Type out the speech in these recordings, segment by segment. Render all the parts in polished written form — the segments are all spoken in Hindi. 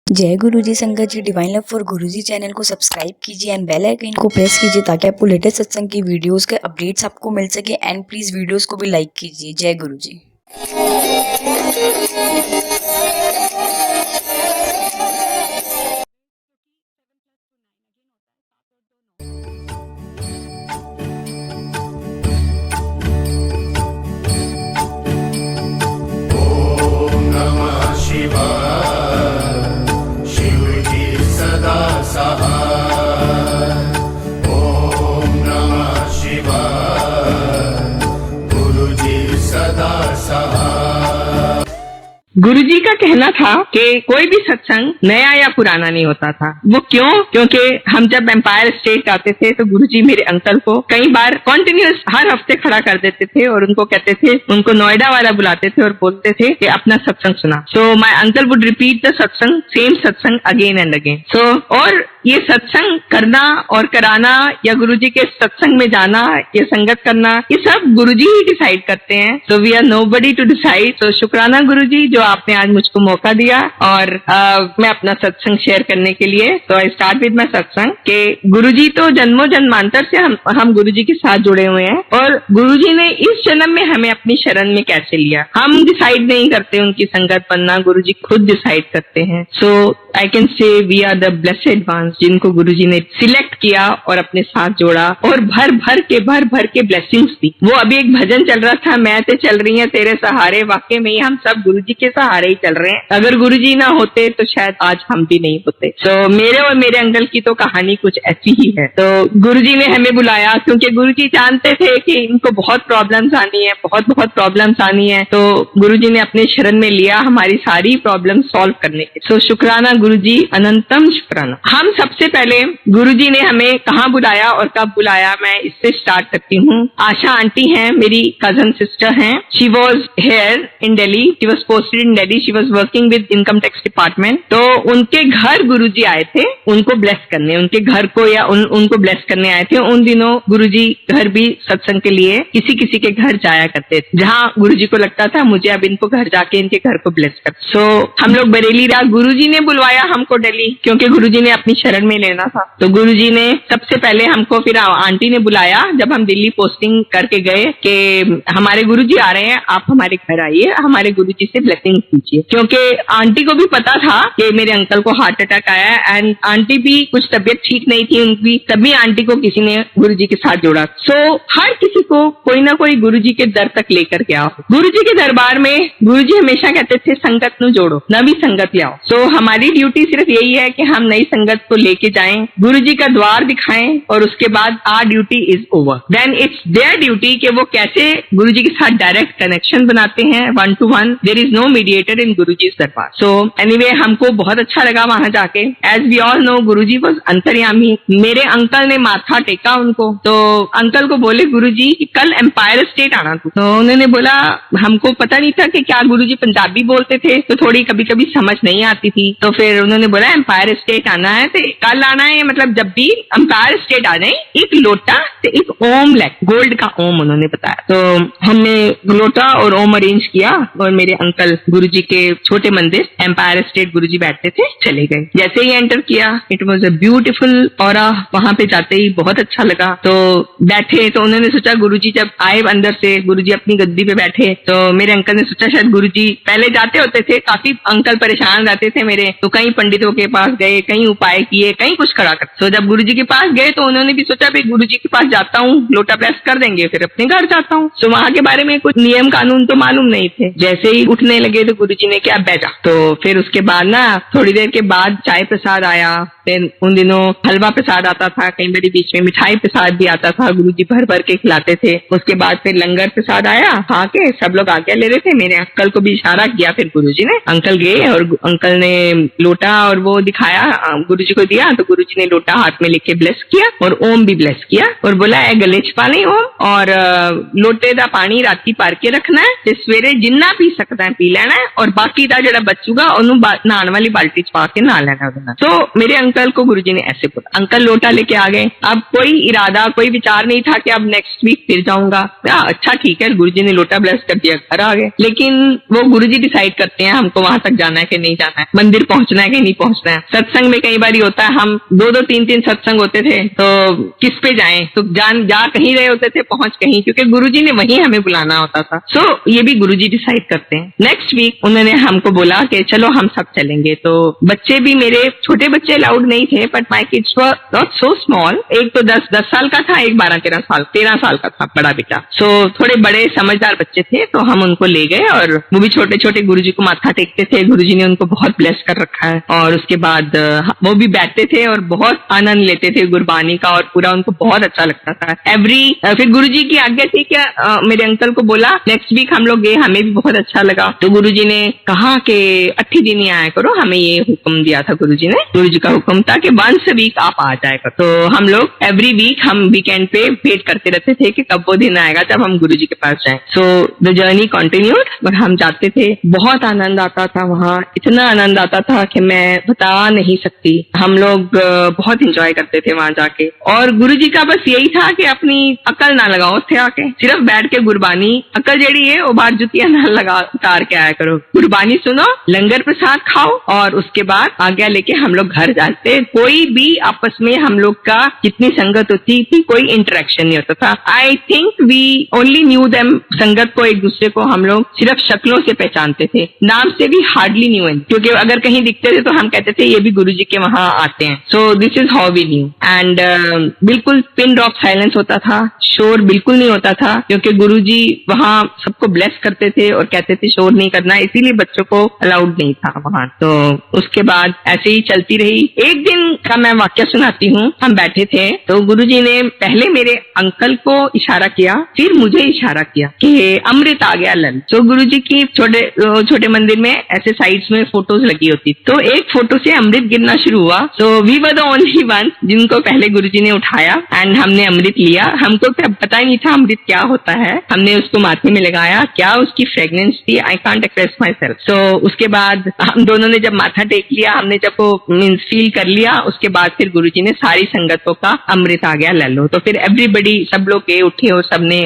जय गुरुजी संगत ji. Divine love for Guruji channel को सब्सक्राइब कीजिए एंड बेल आइकन को प्रेस कीजिए ताकि आपको लेटेस्ट सत्संग की वीडियोस के अपडेट्स आपको मिल सके। एंड प्लीज वीडियोस को भी लाइक कीजिए। जय गुरुजी। गुरुजी का कहना था कि कोई भी सत्संग नया या पुराना नहीं होता था। वो क्यों? क्योंकि हम जब एम्पायर स्टेट आते थे तो गुरुजी मेरे अंकल को कई बार कॉन्टिन्यूस हर हफ्ते खड़ा कर देते थे और उनको कहते थे, उनको नोएडा वाला बुलाते थे और बोलते थे कि अपना सत्संग सुना। सो my uncle would repeat the सत्संग, सेम सत्संग अगेन एंड अगेन। और ये सत्संग करना और कराना या गुरुजी के सत्संग में जाना, ये संगत करना, ये सब गुरुजी ही डिसाइड करते हैं। So we are nobody to decide. तो शुक्राना गुरुजी जो आपने आज मुझको मौका दिया और मैं अपना सत्संग शेयर करने के लिए। तो आई स्टार्ट विद माय सत्संग के गुरुजी तो जन्मों जन्मांतर से हम गुरुजी के साथ जुड़े हुए हैं और गुरुजी ने इस जन्म में हमें अपनी शरण में कैसे लिया, हम डिसाइड नहीं करते उनकी संगत बनना, गुरुजी खुद डिसाइड करते हैं। So I can say we are the blessed ones जिनको गुरुजी ने सिलेक्ट किया और अपने साथ जोड़ा और भर भर के ब्लेसिंग्स दी। वो अभी एक भजन चल रहा था, मैं ते चल रही है तेरे सहारे। वाकई में हम सब गुरुजी के सहारे ही चल रहे हैं। अगर गुरुजी ना होते तो शायद आज हम भी नहीं होते। तो मेरे और मेरे अंकल की तो कहानी कुछ ऐसी ही है। तो गुरुजी ने हमें बुलाया क्योंकि गुरुजी जानते थे कि इनको बहुत प्रॉब्लम्स आनी है, बहुत प्रॉब्लम्स आनी है। तो गुरुजी ने अपने शरण में लिया हमारी सारी प्रॉब्लम सॉल्व करने के। सो शुक्राना गुरुजी, अनंतम शुक्राना। हम सबसे पहले गुरुजी ने हमें कहाँ बुलाया और कब बुलाया, मैं इससे स्टार्ट करती हूँ। आशा आंटी हैं, मेरी कजन सिस्टर हैं। She was here in Delhi, she was posted in Delhi, she was working with income tax department. तो उनके घर गुरुजी आए थे उनको ब्लेस करने, उनके घर को या उनको ब्लेस करने आए थे। उन दिनों गुरुजी घर भी सत्संग के लिए किसी के घर जाया करते थे, जहाँ गुरुजी को लगता था मुझे अब इनको घर जाके इनके घर को ब्लेस कर। सो हम लोग बरेली रहा। गुरुजी ने बुलवाया हमको दिल्ली क्योंकि गुरुजी ने अपनी शरण में लेना था। तो गुरुजी ने सबसे पहले हमको, फिर आंटी ने बुलाया जब हम दिल्ली पोस्टिंग करके गए कि हमारे गुरुजी आ रहे हैं, आप हमारे घर आइए, हमारे गुरुजी से ब्लेसिंग कीजिए। क्योंकि आंटी को भी पता था कि मेरे अंकल को हार्ट अटैक आया है एंड आंटी भी कुछ तबियत ठीक नहीं थी उनकी, तभी आंटी को किसी ने गुरुजी के साथ जोड़ा। सो हर किसी को कोई ना कोई गुरुजी के दर तक लेकर के आओ। गुरुजी के दरबार में गुरुजी हमेशा कहते थे संगत नु जोड़ो, नवी संगत ले आओ। सो हमारी ड्यूटी सिर्फ यही है कि हम नई संगत को लेके जाएं, गुरुजी का द्वार दिखाएं और उसके बाद our duty is over. Then it's their duty कि वो कैसे गुरुजी के साथ डायरेक्ट कनेक्शन बनाते हैं, 1 to 1। There is no mediator in Guruji दरबार। सो एनीवे हमको बहुत अच्छा लगा वहां जाके। As we all know Guruji was अंतर्यामी। मेरे अंकल ने माथा टेका उनको, तो अंकल को बोले गुरुजी कि कल एम्पायर स्टेट आना तू। तो उन्होंने बोला, हमको पता नहीं था कि क्या गुरुजी पंजाबी बोलते थे तो थोड़ी कभी कभी समझ नहीं आती थी। तो फिर उन्होंने बोला एम्पायर स्टेट आना है, तो कल आना है, मतलब जब भी एम्पायर स्टेट आ जाए एक लोटा तो एक ओम लेग, गोल्ड का ओम उन्होंने बताया। तो हमने लोटा और ओम अरेंज किया और मेरे अंकल गुरुजी के छोटे मंदिर एम्पायर स्टेट गुरुजी बैठते थे चले गए। जैसे ही एंटर किया, it was a beautiful aura. वहां पे जाते ही बहुत अच्छा लगा। तो बैठे तो उन्होंने सोचा, गुरुजी जब आए अंदर से, गुरुजी अपनी गद्दी पे बैठे, तो मेरे अंकल ने सोचा शायद गुरुजी पहले जाते होते थे, काफी अंकल परेशान रहते थे मेरे, तो कई पंडितों के पास गए, कई उपाय किए, कई कुछ करा कर। तो जब गुरुजी के पास गए तो उन्होंने भी सोचा भाई गुरुजी के पास जाता हूँ, लोटा प्रेस कर देंगे, फिर अपने घर जाता हूँ। तो वहां के बारे में कुछ नियम कानून तो मालूम नहीं थे। जैसे ही उठने लगे तो गुरुजी ने क्या, बैठा। तो फिर उसके बाद ना थोड़ी देर के बाद चाय प्रसाद आया। फिर उन दिनों हलवा प्रसाद आता था, कई बारी बीच में मिठाई प्रसाद भी आता था, गुरुजी भर के खिलाते थे। उसके बाद फिर लंगर प्रसाद आया, खा के सब लोग आज्ञा ले रहे थे। मेरे अंकल को भी इशारा किया फिर गुरुजी ने, अंकल गए और अंकल ने लोटा और वो दिखाया, गुरुजी को दिया। तो गुरुजी ने लोटा हाथ में लेके ब्लेस किया और ओम भी ब्लेस किया और बोला ए गले च पा ले ओम, और लोटे दा पानी राती भर के रखना है ते सवेरे जिन्ना पी सकता है पी लेना है और बाकी दा जेड़ा बचूगा ओनू नहाण वाली बाल्टी च पा के नहा लेना। तो मेरे अंकल अंकल को गुरुजी ने ऐसे बोला, अंकल लोटा लेके आ गए। अब कोई इरादा, कोई विचार नहीं था कि अब नेक्स्ट वीक फिर जाऊंगा। अच्छा ठीक है, गुरुजी ने लोटा ब्लेस कर दिया, घर आ गए। लेकिन वो गुरुजी डिसाइड करते हैं हमको वहां तक जाना है कि नहीं जाना है, मंदिर पहुंचना है कि नहीं पहुंचना है। सत्संग में कई बार होता है, हम 2-2, 3-3 सत्संग होते थे, तो किस पे जाएं, तो जा कहीं रहे होते थे, पहुंच कहीं, क्योंकि गुरुजी ने वहीं हमें बुलाना होता था। सो ये भी गुरुजी डिसाइड करते हैं। नेक्स्ट वीक उन्होंने हमको बोला कि चलो हम सब चलेंगे। तो बच्चे भी, मेरे छोटे बच्चे अलाउड नहीं थे, but my kids were not so small. एक तो 10 साल का था, एक 13 साल का था बड़ा बेटा। सो थोड़े बड़े समझदार बच्चे थे, तो हम उनको ले गए और वो भी छोटे छोटे गुरुजी को माथा टेकते थे। गुरुजी ने उनको बहुत ब्लेस कर रखा है। और उसके बाद वो भी बैठते थे और बहुत आनंद लेते थे गुरबानी का, और पूरा उनको बहुत अच्छा लगता था। फिर गुरुजी की आज्ञा थी कि मेरे अंकल को बोला, नेक्स्ट वीक हम लोग गए, हमें भी बहुत अच्छा लगा। तो गुरुजी ने कहा कि 8 दिन ही आया करो, हमें ये हुक्म दिया था गुरुजी ने। गुरुजी का हुक्म था कि वंस वीक आप आ जाए करो। तो हम लोग एवरी वीक, हम वीकेंड पे वेट करते रहते थे कि कब वो दिन आएगा जब हम गुरुजी के पास जाएं। सो द जर्नी कंटिन्यूड, और हम जाते थे। बहुत आनंद आता था वहाँ, इतना आनंद आता था कि मैं बता नहीं सकती। हम लोग बहुत इंजॉय करते थे वहां जाके। और गुरुजी का बस यही था कि अपनी अकल ना लगाओ थे आके, सिर्फ बैठ के गुरबानी, अकल जेड़ी है वो बार जुतियां ना लगा उतार के आया करो, गुरबानी सुनो, लंगर प्रसाद खाओ, और उसके बाद आज्ञा लेके हम लोग घर जाते। कोई भी आपस में हम लोग का जितनी संगत होती थी, कोई इंटरेक्शन नहीं होता था। I think we only knew them, संगत को, एक दूसरे को हम लोग सिर्फ शक्लों से पहचानते थे, नाम से भी हार्डली न्यू, क्योंकि अगर कहीं दिखते थे तो हम कहते थे ये भी गुरुजी के वहां आते हैं। So this is how we knew. And बिल्कुल पिन ड्रॉप साइलेंस होता था, शोर बिल्कुल नहीं होता था, क्योंकि गुरुजी वहां सबको ब्लेस करते थे और कहते थे शोर नहीं करना, इसीलिए बच्चों को अलाउड नहीं था वहां। तो उसके बाद ऐसे ही चलती रही। एक दिन का मैं वाक्य सुनाती हूँ। हम बैठे थे तो गुरुजी ने पहले मेरे अंकल को इशारा किया, फिर मुझे इशारा किया कि अमृत आ गया लल। तो गुरुजी की छोटे मंदिर में ऐसे साइड्स में फोटोज लगी होती, तो एक फोटो से अमृत गिरना शुरू हुआ। So we were the only one जिनको पहले गुरुजी ने उठाया एंड हमने अमृत लिया। हमको पता ही नहीं था अमृत क्या होता है। हमने उसको माथे में लगाया, क्या उसकी फ्रेग्रेंस थी, I can't express myself. So उसके बाद हम दोनों ने जब माथा टेक लिया, हमने जब वो मीन्स फील कर लिया, उसके बाद फिर गुरुजी ने सारी संगतों का अमृत आ गया ले लो। तो फिर एवरीबडी, सब लोग गए, उठे और सबने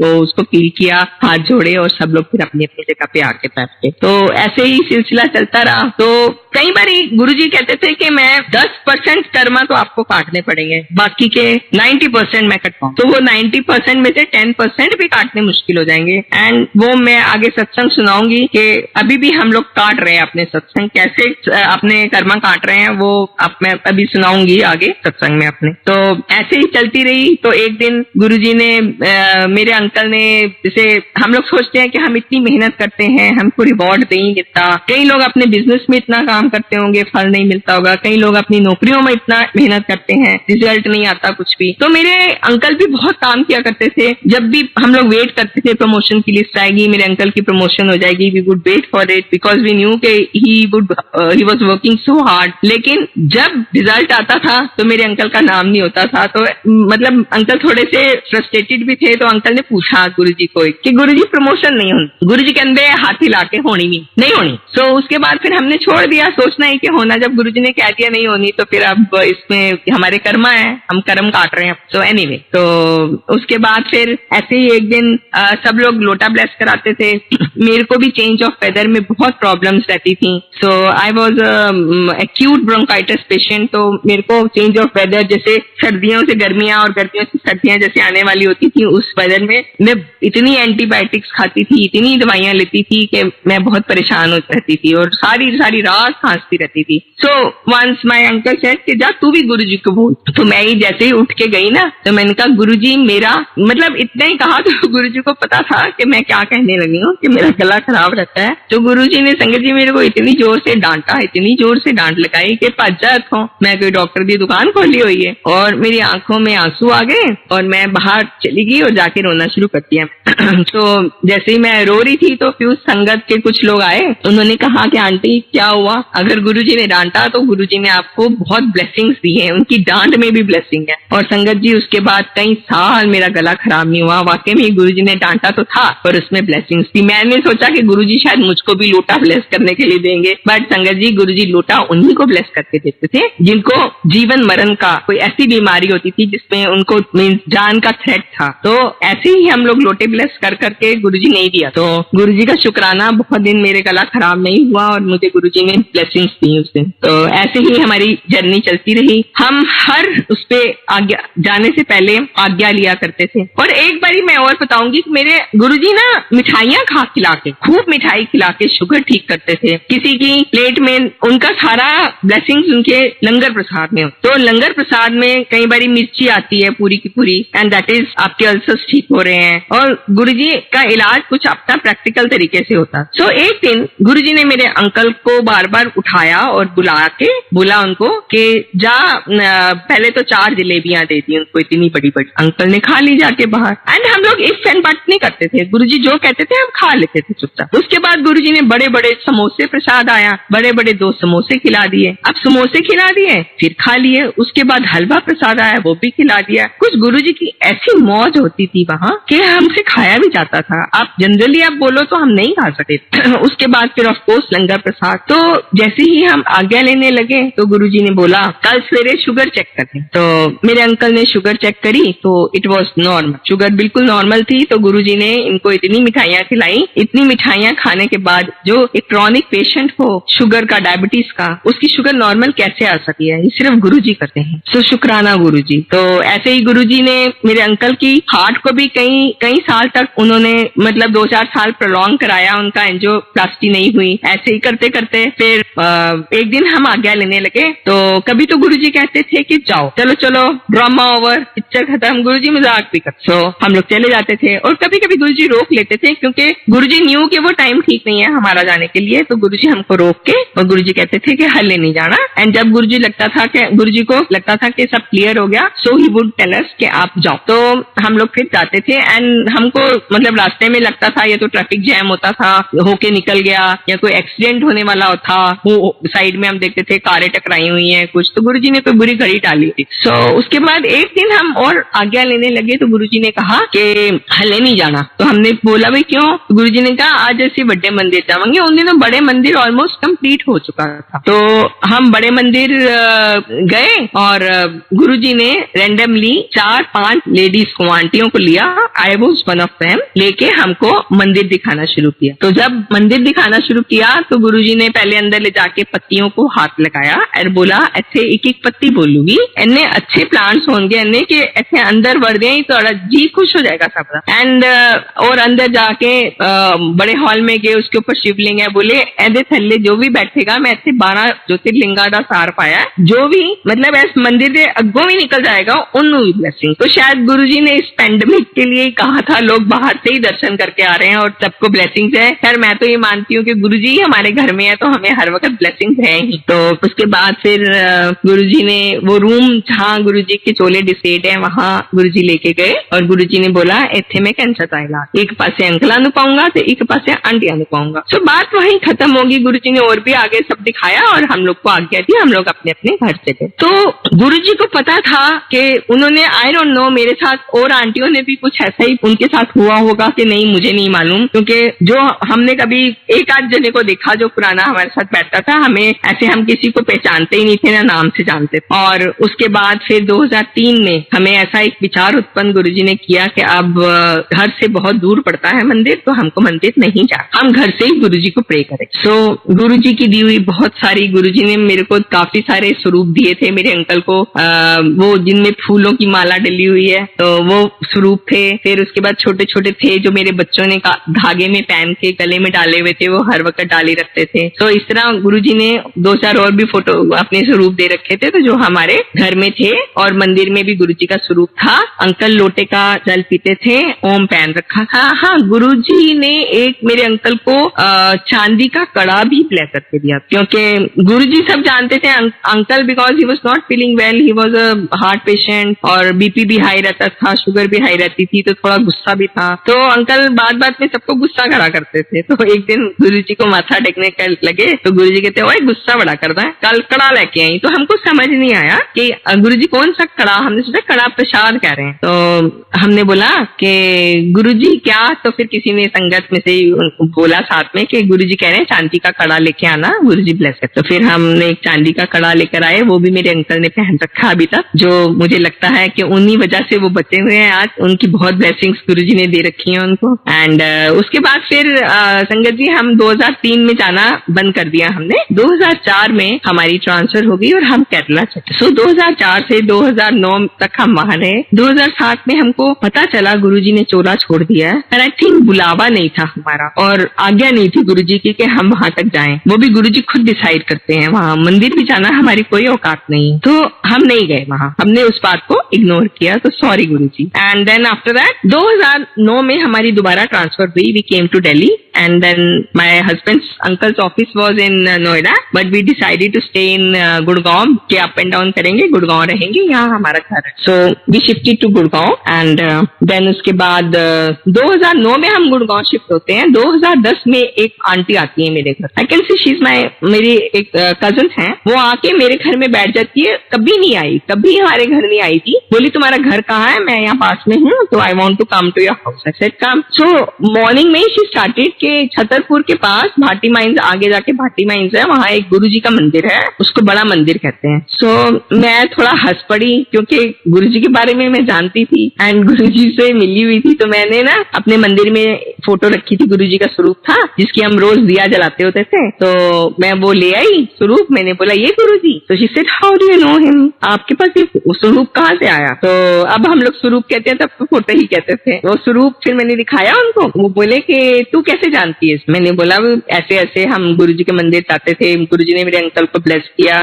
उसको फील किया, हाथ जोड़े, और सब लोग फिर अपनी अपनी जगह पे आके बैठे। तो ऐसे ही सिलसिला चलता रहा। तो कई बार गुरुजी कहते थे कि मैं 10% कर्मा तो आपको काटने पड़ेंगे, बाकी के 90% मैं कटवाऊं। तो वो 90% में से 10% भी काटने मुश्किल हो जाएंगे। एंड वो मैं आगे सत्संग सुनाऊंगी कि अभी भी हम लोग काट रहे हैं अपने सत्संग, कैसे अपने कर्मा काट रहे हैं, वो मैं अभी सुनाऊंगी आगे सत्संग में अपने। तो ऐसे ही चलती रही। तो एक दिन गुरुजी ने, मेरे अंकल ने, जैसे हम लोग सोचते हैं कि हम इतनी मेहनत करते हैं, हमको रिवॉर्ड नहीं मिलता। कई लोग अपने बिजनेस में इतना काम करते होंगे, फल नहीं मिलता होगा। कई लोग अपनी नौकरियों में इतना मेहनत करते हैं, रिजल्ट नहीं आता कुछ भी। तो मेरे अंकल भी बहुत काम किया करते थे। जब भी हम लोग वेट करते थे प्रमोशन की लिस्ट आएगी, मेरे अंकल की प्रमोशन हो जाएगी, we would wait for it because we knew कि he was working so hard. लेकिन जब रिजल्ट आता था तो मेरे अंकल का नाम नहीं होता था। तो मतलब अंकल थोड़े से फ्रस्ट्रेटेड भी थे। तो अंकल ने पूछा गुरुजी को कि गुरुजी प्रमोशन नहीं होनी। गुरुजी कहते हाथ हिला के होनी नहीं होनी। सो उसके बाद फिर हमने छोड़ दिया, सोचना है कि होना। जब गुरुजी ने कह दिया नहीं होनी, तो फिर अब इसमें हमारे कर्मा है, हम कर्म काट रहे हैं। सो एनीवे, तो उसके बाद फिर ऐसे ही एक दिन सब लोग लोटा ब्लेस कराते थे। मेरे को भी चेंज ऑफ वेदर में बहुत प्रॉब्लम्स रहती थी। So I was acute bronchitis patient. तो मेरे को चेंज ऑफ वेदर, जैसे सर्दियों से गर्मियां और गर्मियों से सर्दियां जैसे आने वाली होती थी, उस वेदर में मैं इतनी एंटीबायोटिक्स खाती थी, इतनी दवाइयां लेती थी कि मैं बहुत परेशान हो रहती थी और सारी रात खांसती रहती थी। So once my uncle said कि जा तू भी गुरुजी को बोल। तो मैं ही जैसे ही उठ के गई ना, तो मैंने कहा गुरुजी मेरा, मतलब इतना ही कहा तो गुरुजी को पता था कि मैं क्या कहने लगी हूँ, कि मेरा गला खराब रहता है। तो गुरुजी ने, संगत जी, मेरे को इतनी जोर से डांटा, इतनी जोर से डांट लगाई कि भज जा इत्थों, मैं कोई डॉक्टर की दुकान खोली हुई है। और मेरी आंखों में आंसू आ गए और मैं बाहर चली गई और जाके रोना शुरू कर दिया। तो जैसे ही मैं रो रही थी तो फिर संगत के कुछ लोग आए, उन्होंने कहा कि आंटी क्या हुआ, अगर गुरुजी ने डांटा तो गुरुजी ने आपको बहुत ब्लेसिंग्स दी है, उनकी डांट में भी ब्लेसिंग है। और संगत जी, उसके बाद कई साल मेरा गला खराब नहीं हुआ। वाकई में गुरुजी ने डांटा तो था, पर उसमें ब्लेसिंग्स थी। मैंने सोचा कि गुरुजी शायद मुझको भी लोटा ब्लेस करने के लिए देंगे, बट संगत जी, गुरुजी लोटा उन्हीं को ब्लेस करके देते थे जिनको जीवन मरण का कोई ऐसी बीमारी होती थी जिसमें उनको मीन्स जान का थ्रेट था। तो ऐसे ही हम लोग लोटे ब्लेस कर करके गुरुजी ने दिया। तो गुरुजी का शुक्राना, बहुत दिन मेरे गला खराब नहीं हुआ और मुझे गुरुजी ने ब्लेसिंग्स दी उस दिन। तो ऐसे ही हमारी जर्नी चलती रही। हम हर उस पे आज्ञा जाने से पहले आज्ञा लिया करते थे। और एक बारी मैं और बताऊंगी कि मेरे गुरुजी ना मिठाइयां खा खिला के, खूब मिठाई खिला के शुगर ठीक करते थे। किसी की प्लेट में उनका सारा ब्लेसिंग्स उनके लंगर प्रसाद में। तो लंगर प्रसाद में कई बारी मिर्ची आती है पूरी की पूरी, एंड दैट इज आपके अल्सर्स ठीक हो रहे हैं। और गुरुजी का इलाज कुछ अपना प्रैक्टिकल तरीके से होता। सो एक दिन गुरुजी ने मेरे अंकल को बार बार उठाया और बुला के बोला उनको कि जा पहले तो 4 जलेबियां दे दी उनको, इतनी बड़ी बड़ी। अंकल ने खा ली जाके बाहर। एंड हम लोग इफ एंड बट नहीं करते थे, गुरुजी जो कहते थे हम खा लेते थे चुपचाप। उसके बाद गुरुजी ने बड़े बड़े समोसे प्रसाद आया, बड़े बड़े 2 समोसे खिला दिए। अब समोसे खिला दिए, फिर खा लिए। उसके बाद हलवा प्रसाद आया, वो भी खिला दिया। कुछ गुरुजी की ऐसी मौज होती थी वहां कि हमसे खाया भी जाता था। आप जनरली आप बोलो तो हम नहीं खा सके। उसके बाद फिर ऑफ कोर्स लंगर प्रसाद। तो जैसे ही हम आज्ञा लेने लगे तो गुरुजी ने बोला कल सवेरे शुगर चेक करें। तो मेरे अंकल ने शुगर चेक करी तो इट वाज नॉर्मल, शुगर बिल्कुल नॉर्मल थी। तो गुरुजी ने इनको इतनी मिठाइयां खिलाई। इतनी मिठाइयां खाने के बाद जो एक क्रॉनिक पेशेंट हो शुगर का, डायबिटीज का, उसकी शुगर नॉर्मल कैसे आ सकती है? ये सिर्फ गुरुजी करते हैं। सो शुक्राना गुरुजी। तो ऐसे ही गुरुजी ने मेरे अंकल की हार्ट को भी कई साल तक उन्होंने मतलब 2-4 साल प्रोलॉन्ग कराया, उनका एंजियोप्लास्टी नहीं हुई। ऐसे ही करते करते फिर एक दिन हम आज्ञा लेने लगे। तो कभी तो गुरुजी कहते थे कि जाओ, चलो चलो ड्रामा ओवर, पिक्चर खत्म। गुरुजी मजाक भी करते। सो हम लोग चले जाते थे और कभी कभी गुरुजी रोक लेते थे क्योंकि गुरुजी न्यू कि वो टाइम ठीक नहीं है हमारा जाने के लिए। तो गुरुजी हमको रोक के और गुरुजी कहते थे कि हल्ले नहीं जाना। एंड जब गुरुजी को लगता था कि सब क्लियर हो गया, सो ही वुड टेल अस कि आप जाओ। तो हम लोग फिर जाते थे। एंड हमको मतलब रास्ते में लगता था ये तो ट्रैफिक जैम होता था, होके निकल गया, या कोई एक्सीडेंट होने वाला था। वो साइड में हम देखते थे कारें टकराई हुई हैं कुछ, तो गुरुजी ने कोई बुरी घड़ी डाली थी। सो उसके बाद एक दिन हम और आज्ञा लेने लगे तो गुरुजी ने कहा कि हल्ले नहीं जाना। तो हमने बोला भाई क्यों? तो गुरुजी ने कहा आज ऐसे बड़े मंदिर जाएंगे। उन दिनों बड़े मंदिर ऑलमोस्ट कंप्लीट हो चुका था। तो हम बड़े मंदिर गए और गुरुजी ने रैंडमली 4-5 लेडीज को, आंटियों को लिया। I was one of them. लेके हमको मंदिर दिखाना शुरू किया। तो जब मंदिर दिखाना शुरू किया तो गुरुजी ने पहले अंदर ले जाके पत्तियों को हाथ लगाया और बोला ऐसे एक एक पत्ती बोलूंगी, इन्ने अच्छे प्लांट्स होंगे इन्ने कि ऐसे अंदर बढ़ गए तो जी खुश हो जाएगा सबका। एंड और अंदर जाके बड़े हॉल में गए, उसके ऊपर शिवलिंग है। बोले ऐसे थल्ले जो भी बैठेगा मैं ऐसे 12 ज्योतिर्लिंगा का सार पाया, जो भी मतलब इस मंदिर के अग्गों भी निकल जाएगा उन्होंने भी ब्लेसिंग। तो शायद गुरुजी ने इस पेंडेमिक के लिए कहा था, लोग बाहर से ही दर्शन करके आ रहे हैं और सबको ब्लेसिंग्स है। खैर मैं तो ये मानती हूँ कि गुरुजी हमारे घर में है तो हमें हर वक्त ब्लेसिंग्स है ही। तो उसके बाद फिर गुरुजी ने वो रूम जहाँ गुरुजी के चोले डिसेड है वहां गुरुजी लेके गए और गुरुजी ने बोला इथे में कैंसर का इलाज, एक पासे अंकल नु पाऊंगा तो एक पासे आंटियां नु पाऊंगा। तो बात वहीं खत्म होगी। गुरुजी ने और भी आगे सब दिखाया और हम लोग को आज्ञा दी, हम लोग अपने अपने घर से गए। तो गुरुजी को पता था कि उन्होंने आई डोंट नो मेरे साथ और आंटियों ने भी कुछ ऐसा ही उनके साथ हुआ होगा कि नहीं, मुझे नहीं मालूम। क्योंकि जो हमने कभी एक आध जने को देखा जो पुराना हमारे साथ बैठता था, हमें ऐसे हम किसी को पहचानते ही नहीं थे, ना नाम से जानते। और उसके बाद फिर 2003 में हमें ऐसा एक विचार उत्पन्न गुरुजी ने किया कि अब घर से बहुत दूर पड़ता है मंदिर, तो हमको मंदिर नहीं जा, हम घर से ही गुरुजी को प्रे करें। सो गुरुजी की दी हुई बहुत सारी, गुरुजी ने मेरे को काफी सारे स्वरूप दिए थे मेरे अंकल को, वो जिनमें फूलों की माला डली हुई है तो वो स्वरूप थे। फिर उसके बाद छोटे छोटे थे जो मेरे बच्चों ने धागे में पहन के गले में डाले हुए थे, वो हर वक्त डाले रखते थे। तो इस तरह गुरुजी ने 2-4 और भी फोटो अपने स्वरूप दे रखे थे तो जो हमारे घर में थे। और मंदिर में भी गुरुजी का स्वरूप था। अंकल लोटे का जल पीते थे, ओम पहन रखा था। हाँ, गुरुजी ने एक मेरे अंकल को चांदी का कड़ा भी ब्लेस करके दिया, क्योंकि गुरुजी सब जानते थे uncle because he was not feeling well, he was a heart patient और बीपी भी हाई रहता था, शुगर भी हाई रहती थी, तो थोड़ा गुस्सा भी था। तो अंकल बात बात में सबको गुस्सा करा करते थे। तो एक दिन गुरुजी को माथा टेकने लगे तो गुरुजी कहते ओए गुस्सा बड़ा करता है, कल कड़ा लेके आई। तो हमको समझ नहीं आया कि गुरुजी कौन सा कड़ा, हमने सोचा कड़ा प्रसाद कह रहे हैं। तो हमने बोला कि गुरुजी क्या, तो फिर किसी ने संगत में से बोला साथ में कि गुरुजी कह रहे हैं चांदी का कड़ा लेके आना, गुरुजी ब्लेस कर। तो फिर हमने एक चांदी का कड़ा लेकर आए, वो भी मेरे अंकल ने पहन रखा अभी तक, जो मुझे लगता है कि उन्हीं वजह से वो बचे हुए हैं आज। उनकी बहुत ब्लेसिंग्स गुरुजी ने दे रखी हैं उनको। एंड उसके बाद फिर संगत जी हम 2003 में जाना बंद कर दिया हमने। 2004 में हमारी ट्रांसफर हो गई और हम केरला चले। सो 2004 से 2009 तक हम वहां रहे। 2007 में हमको पता चला गुरुजी ने चोला छोड़ दिया है। आई थिंक बुलावा नहीं था हमारा और आज्ञा नहीं थी गुरुजी की कि हम वहां तक जाएं। वो भी गुरुजी खुद डिसाइड करते हैं, वहां मंदिर भी जाना हमारी कोई औकात नहीं, तो हम नहीं गए वहां। हमने उस बात को इग्नोर किया, तो sorry Guruji. And then after that 2009 में हमारी दोबारा ट्रांसफर हुई। We came to Delhi and then my husband's uncle's office was in Noida, but we decided to stay in Gurgaon, के up and down करेंगे, गुड़गांव रहेंगे, यहाँ हमारा घर है। So we shifted to Gurgaon and then उसके बाद 2009 में हम गुड़गांव शिफ्ट होते हैं। 2010 में एक आंटी आती है मेरे घर। I can say she's my, मेरी एक कजन है, वो आके मेरे घर में बैठ जाती है। कभी नहीं आई, कभी हमारे घर नहीं आई थी। बोली तुम्हारा घर कहाँ है? मैं यहाँ पास में हूँ, तो I want to come to your house। I said come। So morning में she started के छतरपुर के पास भाटी माइंस, आगे जाके भाटी माइंस है, वहां एक गुरुजी का मंदिर है, उसको बड़ा मंदिर कहते हैं। सो मैं थोड़ा हंस पड़ी क्योंकि गुरुजी के बारे में मैं जानती थी एंड गुरुजी से मिली हुई थी। तो मैंने ना अपने मंदिर में फोटो रखी थी, गुरुजी का स्वरूप था जिसकी हम रोज दिया जलाते होते थे। तो मैं वो ले आई स्वरूप, मैंने बोला ये गुरुजी। तो she said how do you know him? आपके पास ये स्वरूप कहाँ से आया? तो अब हम लोग स्वरूप कहते हैं, तब तो फोटो ही कहते थे। वो स्वरूप फिर मैंने दिखाया उनको। वो बोले कि तू कैसे जानती है? मैंने बोला ऐसे ऐसे हम गुरुजी के मंदिर जाते थे, गुरुजी ने मेरे अंकल को ब्लेस किया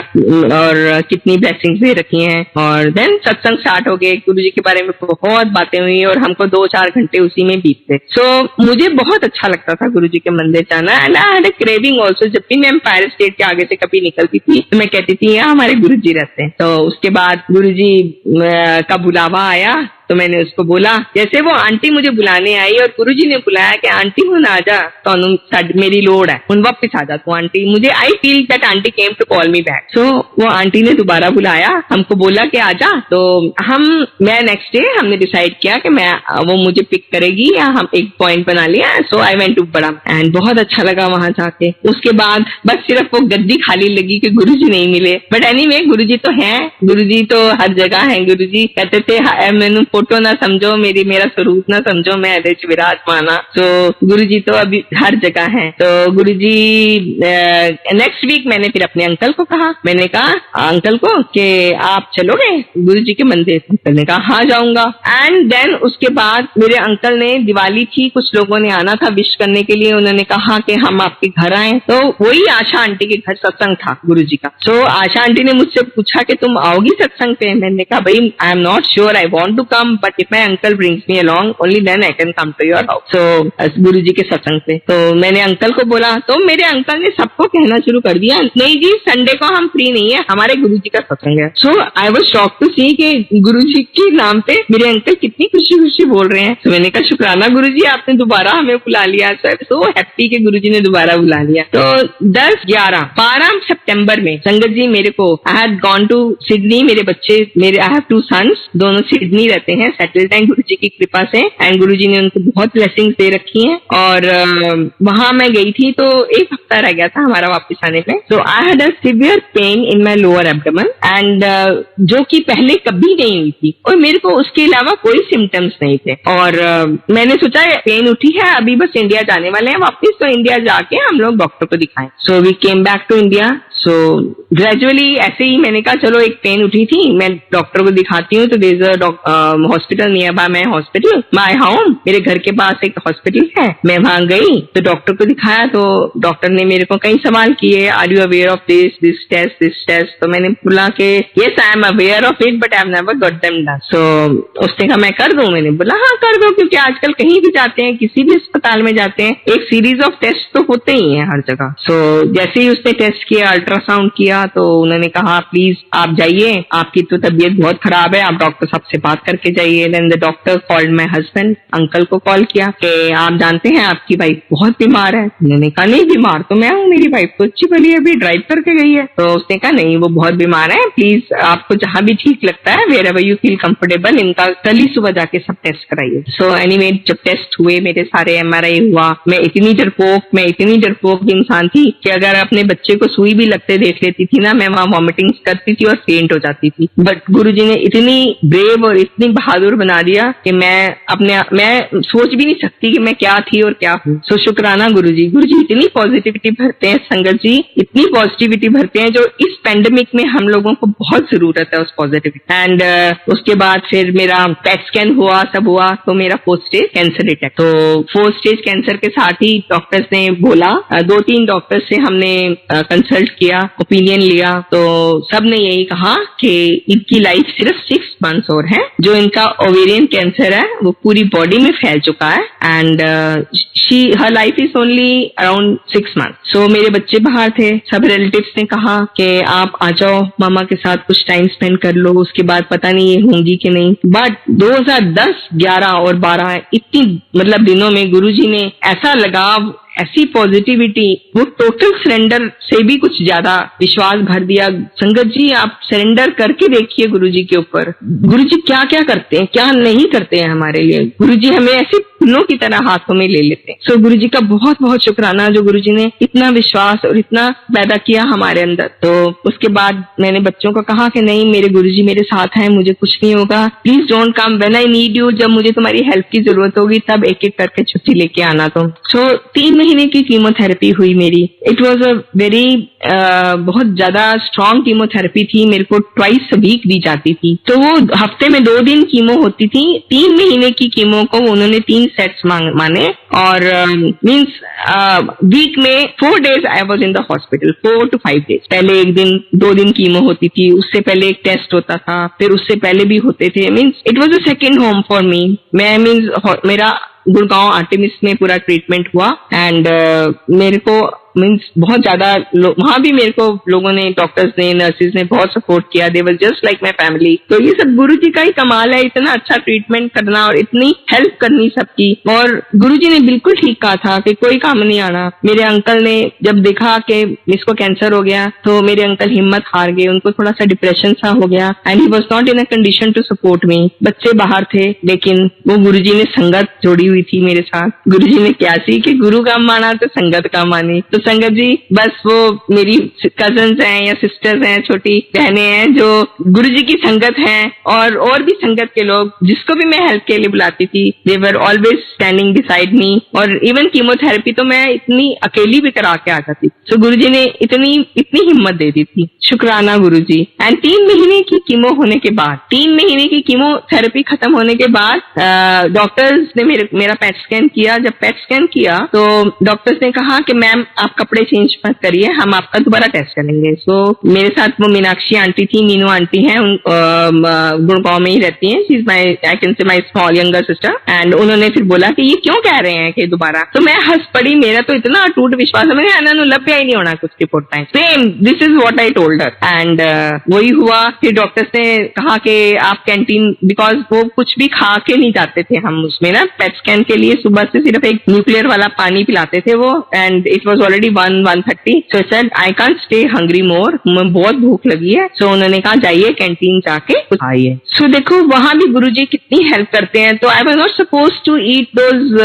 और कितनी ब्लेसिंग्स दे रखी हैं। और देन सत्संग स्टार्ट हो गए, गुरुजी के बारे में बहुत बातें हुई और हमको 2-4 घंटे उसी में बीतते। सो मुझे बहुत अच्छा लगता था गुरुजी के मंदिर जाना। And I had a craving also. जब भी मैं एम्पायर स्टेट के आगे से कभी निकलती थी तो मैं कहती थी यहाँ हमारे गुरुजी रहते हैं। तो उसके बाद गुरुजी का बुलावा आया तो मैंने उसको बोला, जैसे वो आंटी मुझे बुलाने आई और गुरुजी ने बुलाया कि आंटी हूं ना, आजा तो मेरी लोड़ है, उन वापिस आ जा तू आंटी। मुझे I feel that aunty came to call me back. So वो आंटी ने दोबारा बुलाया, हमको बोला कि आजा। तो मैं नेक्स्ट डे हमने डिसाइड किया कि वो मुझे पिक करेगी या हम एक पॉइंट बना लिया। सो आई वेंट टू बड़ा एंड बहुत अच्छा लगा वहां जाके। उसके बाद बस सिर्फ वो गद्दी खाली लगी कि गुरुजी नहीं मिले। बट एनीवे गुरुजी तो है, गुरुजी तो हर जगह है। गुरुजी कहते थे मैंने फोटो ना समझो, मेरा स्वरूप ना समझो, मैं एदे च विराजमाना। तो गुरुजी तो अभी हर जगह है। तो गुरुजी नेक्स्ट वीक मैंने फिर अपने अंकल को कहा, मैंने कहा अंकल को कि आप चलोगे गुरुजी के मंदिर? अंकल ने कहा हाँ जाऊंगा। एंड देन उसके बाद मेरे अंकल ने, दिवाली थी, कुछ लोगों ने आना था विश करने के लिए, उन्होंने कहा कि हम आपके घर आए। तो वही आशा आंटी के घर सत्संग था गुरुजी का। सो आशा आंटी ने मुझसे पूछा कि तुम आओगी सत्संग पे? मैंने कहा भाई I am not sure, I want to come but if my uncle brings me along only then I can come to your house. So Guruji के सत्संग पे तो मैंने अंकल को बोला, तो मेरे अंकल ने सबको कहना शुरू कर दिया, नहीं जी संडे को हम फ्री नहीं है, हमारे गुरुजी का सत्संग है। So I was shock to सी कि गुरुजी के नाम पे मेरे अंकल कितनी खुशी खुशी बोल रहे हैं। तो मैंने कहा शुक्राना गुरुजी, आपने दोबारा हमें बुला लिया। सर सो हैप्पी कि गुरुजी ने दोबारा बुला लिया। तो 10, 11, 12 सितंबर में संगत जी मेरे को, I had gone to Sydney. मेरे बच्चे, आई हैव 2 सन्स, दोनों सिडनी रहते हैं, सेटल्ड हैं गुरुजी की कृपा से। एंड गुरुजी ने उनको बहुत ब्लेसिंग्स दे रखी हैं। और वहां मैं गई थी तो 1 हफ्ता रह गया था हमारा वापस आने पे। So I had a severe pain in my lower abdomen and जो कि पहले कभी नहीं हुई थी और मेरे को उसके अलावा कोई सिम्टम्स नहीं थे। और मैंने सोचा पेन उठी है, अभी बस इंडिया जाने वाले हैं वापस, तो इंडिया जाके हम लोग डॉक्टर को दिखाएं। So we came back to India. So gradually ऐसे ही मैंने कहा चलो एक पेन उठी थी, मैं डॉक्टर को दिखाती हूँ। तो there is a hospital near by my hospital, my home, मेरे घर के पास एक हॉस्पिटल है। मैं वहां गई तो डॉक्टर को दिखाया। तो डॉक्टर ने मेरे को कई सवाल किए, are you aware of this test. तो मैंने बोला कि yes I am aware of it but I have never got them done. So उसने कहा मैं कर दूं? मैंने बोला हाँ कर दो, क्योंकि आजकल कहीं भी जाते हैं, किसी भी अस्पताल में जाते हैं, एक सीरीज ऑफ टेस्ट तो होते ही हैं हर जगह। सो जैसे ही उसने टेस्ट किया, अल्ट्रासाउंड किया, तो उन्होंने कहा प्लीज आप जाइए, आपकी तो तबीयत बहुत खराब है, आप डॉक्टर साहब से बात करके जाइए। Then the doctor called my husband, uncle को कॉल किया कि आप जानते हैं आपकी वाइफ बहुत बीमार है। उन्होंने कहा नहीं बीमार तो मैं हूँ, मेरी वाइफ तो अच्छी भली अभी ड्राइव करके गई है। तो उसने कहा नहीं वो बहुत बीमार है, प्लीज आपको जहां भी ठीक लगता है, wherever you feel comfortable, इनका कल ही सुबह जाके सब टेस्ट कराइए। सो एनीवे जब टेस्ट हुए, मेरे सारे MRI हुआ, मैं इतनी डरपोक इंसान थी कि अगर अपने बच्चे को सुई भी लग करते देख लेती थी ना, मैं वहां वॉमिटिंग करती थी और फेंट हो जाती थी। बट गुरुजी ने इतनी ब्रेव और इतनी बहादुर बना दिया कि मैं सोच भी नहीं सकती कि मैं क्या थी और क्या हूँ। सो शुक्राना गुरुजी। गुरुजी इतनी पॉजिटिविटी भरते हैं संगत जी, इतनी पॉजिटिविटी भरते हैं जो इस पेंडेमिक में हम लोगों को बहुत जरूरत है उस पॉजिटिविटी। एंड उसके बाद फिर मेरा पेट स्कैन हुआ, सब हुआ, तो मेरा 4th स्टेज कैंसर डिटेक्ट। तो 4th स्टेज कैंसर के साथ ही डॉक्टर्स ने बोला, 2-3 डॉक्टर से हमने कंसल्ट किया, ओपिनियन लिया, तो सब ने यही कहा कि इनकी लाइफ सिर्फ 6 मंथ्स और है। जो इनका ओवेरियन कैंसर है वो पूरी बॉडी में फैल चुका है and her life is only around 6 months. So मेरे बच्चे बाहर थे, सब रिलेटिव्स ने कहा कि आप आ जाओ मामा के साथ कुछ टाइम स्पेंड कर लो, उसके बाद पता नहीं ये होंगी कि नहीं। बट 2010, 11 और 12 इतनी मतलब दिनों में गुरुजी ने ऐसा लगाव, ऐसी पॉजिटिविटी, वो टोटल सरेंडर से भी कुछ ज्यादा विश्वास भर दिया। संगत जी आप सरेंडर करके देखिए गुरुजी के ऊपर, गुरुजी क्या क्या करते हैं, क्या नहीं करते हैं हमारे लिए। गुरुजी हमें ऐसे फूलों की तरह हाथों में ले लेते हैं। सो गुरुजी का बहुत बहुत शुक्राना जो गुरुजी ने इतना विश्वास और इतना पैदा किया हमारे अंदर। तो उसके बाद मैंने बच्चों को कहा कि नहीं, मेरे गुरुजी मेरे साथ हैं, मुझे कुछ नहीं होगा, please don't come when I need you. जब मुझे तुम्हारी हेल्प की जरूरत होगी तब एक एक करके छुट्टी लेके आना। तो 3 महीने की कीमोथेरेपी हुई मेरी। इट वॉज अ वेरी बहुत ज्यादा स्ट्रॉन्ग कीमोथेरेपी थी। मेरे को ट्वाइस वीक दी जाती थी, तो वो हफ्ते में 2 दिन कीमो होती थी। 3 महीने की कीमो को उन्होंने 3 सेट्स माने और मीन्स वीक में 4 days I was in the hospital, 4 to 5 days. पहले 1 दिन 2 दिन कीमो होती थी, उससे पहले एक टेस्ट होता था, फिर उससे पहले भी होते थे। Means it was a second home for me. मैं मीन्स मेरा गुड़गांव आर्टेमिस में पूरा ट्रीटमेंट हुआ एंड मेरे को मीन्स बहुत ज्यादा वहां भी मेरे को लोगों ने, डॉक्टर्स ने, नर्सेज ने बहुत सपोर्ट किया। They were just like my family. तो ये सब गुरु जी का ही कमाल है, इतना अच्छा ट्रीटमेंट करना और इतनी हेल्प करनी सबकी। और गुरु जी ने बिल्कुल ठीक कहा था कि कोई काम नहीं आना। मेरे अंकल ने जब देखा कि इसको कैंसर हो गया तो मेरे अंकल हिम्मत हार गए, उनको थोड़ा सा डिप्रेशन सा हो गया and he was not in a condition to support me. बच्चे बाहर थे लेकिन वो गुरु जी ने संगत जोड़ी हुई थी मेरे साथ। गुरु जी ने क्या सी कि गुरु काम माना तो संगत काम मानी। तो संगत जी बस वो मेरी कजन्स हैं या सिस्टर्स हैं, छोटी बहनें हैं जो गुरु जी की संगत हैं, और भी संगत के लोग जिसको भी मैं हेल्प के लिए बुलाती थी, they were always standing beside me. और इवन कीमोथेरेपी तो मैं इतनी अकेली भी करा के आ जाती। सो गुरु जी ने इतनी हिम्मत दे दी थी, शुक्राना गुरु जी। एंड 3 महीने की कीमो होने के बाद, 3 महीने की कीमोथेरेपी खत्म होने के बाद डॉक्टर्स ने मेरा पेट स्कैन किया। जब पेट स्कैन किया तो डॉक्टर्स ने कहा कि मैम आप कपड़े चेंज मत करिए, हम आपका दोबारा टेस्ट करेंगे। सो मेरे साथ वो मीनाक्षी आंटी थी, मीनू आंटी हैं, गुड़गांव में ही रहती हैं। She is my, I can से my small younger sister. And उन्होंने फिर बोला कि ये क्यों कह रहे हैं कि दोबारा। तो मैं हंस पड़ी, मेरा तो इतना अटूट विश्वास है, मैंने आना लभ्या ही नहीं होना कुछ report time. Same this is what I told her and वही हुआ। फिर डॉक्टर्स ने कहा कि आप कैंटीन, बिकॉज वो कुछ भी खा के नहीं जाते थे हम उसमें ना, पेट स्कैन के लिए सुबह से सिर्फ एक न्यूक्लियर वाला पानी पिलाते थे वो। And it was already 1:30। So said I can't stay hungry more, मुझे बहुत भूख लगी है। सो उन्होंने कहा जाइए कैंटीन जाके कुछ खाइए। सो देखो वहां भी गुरुजी कितनी हेल्प करते हैं। तो I was not suppose to eat those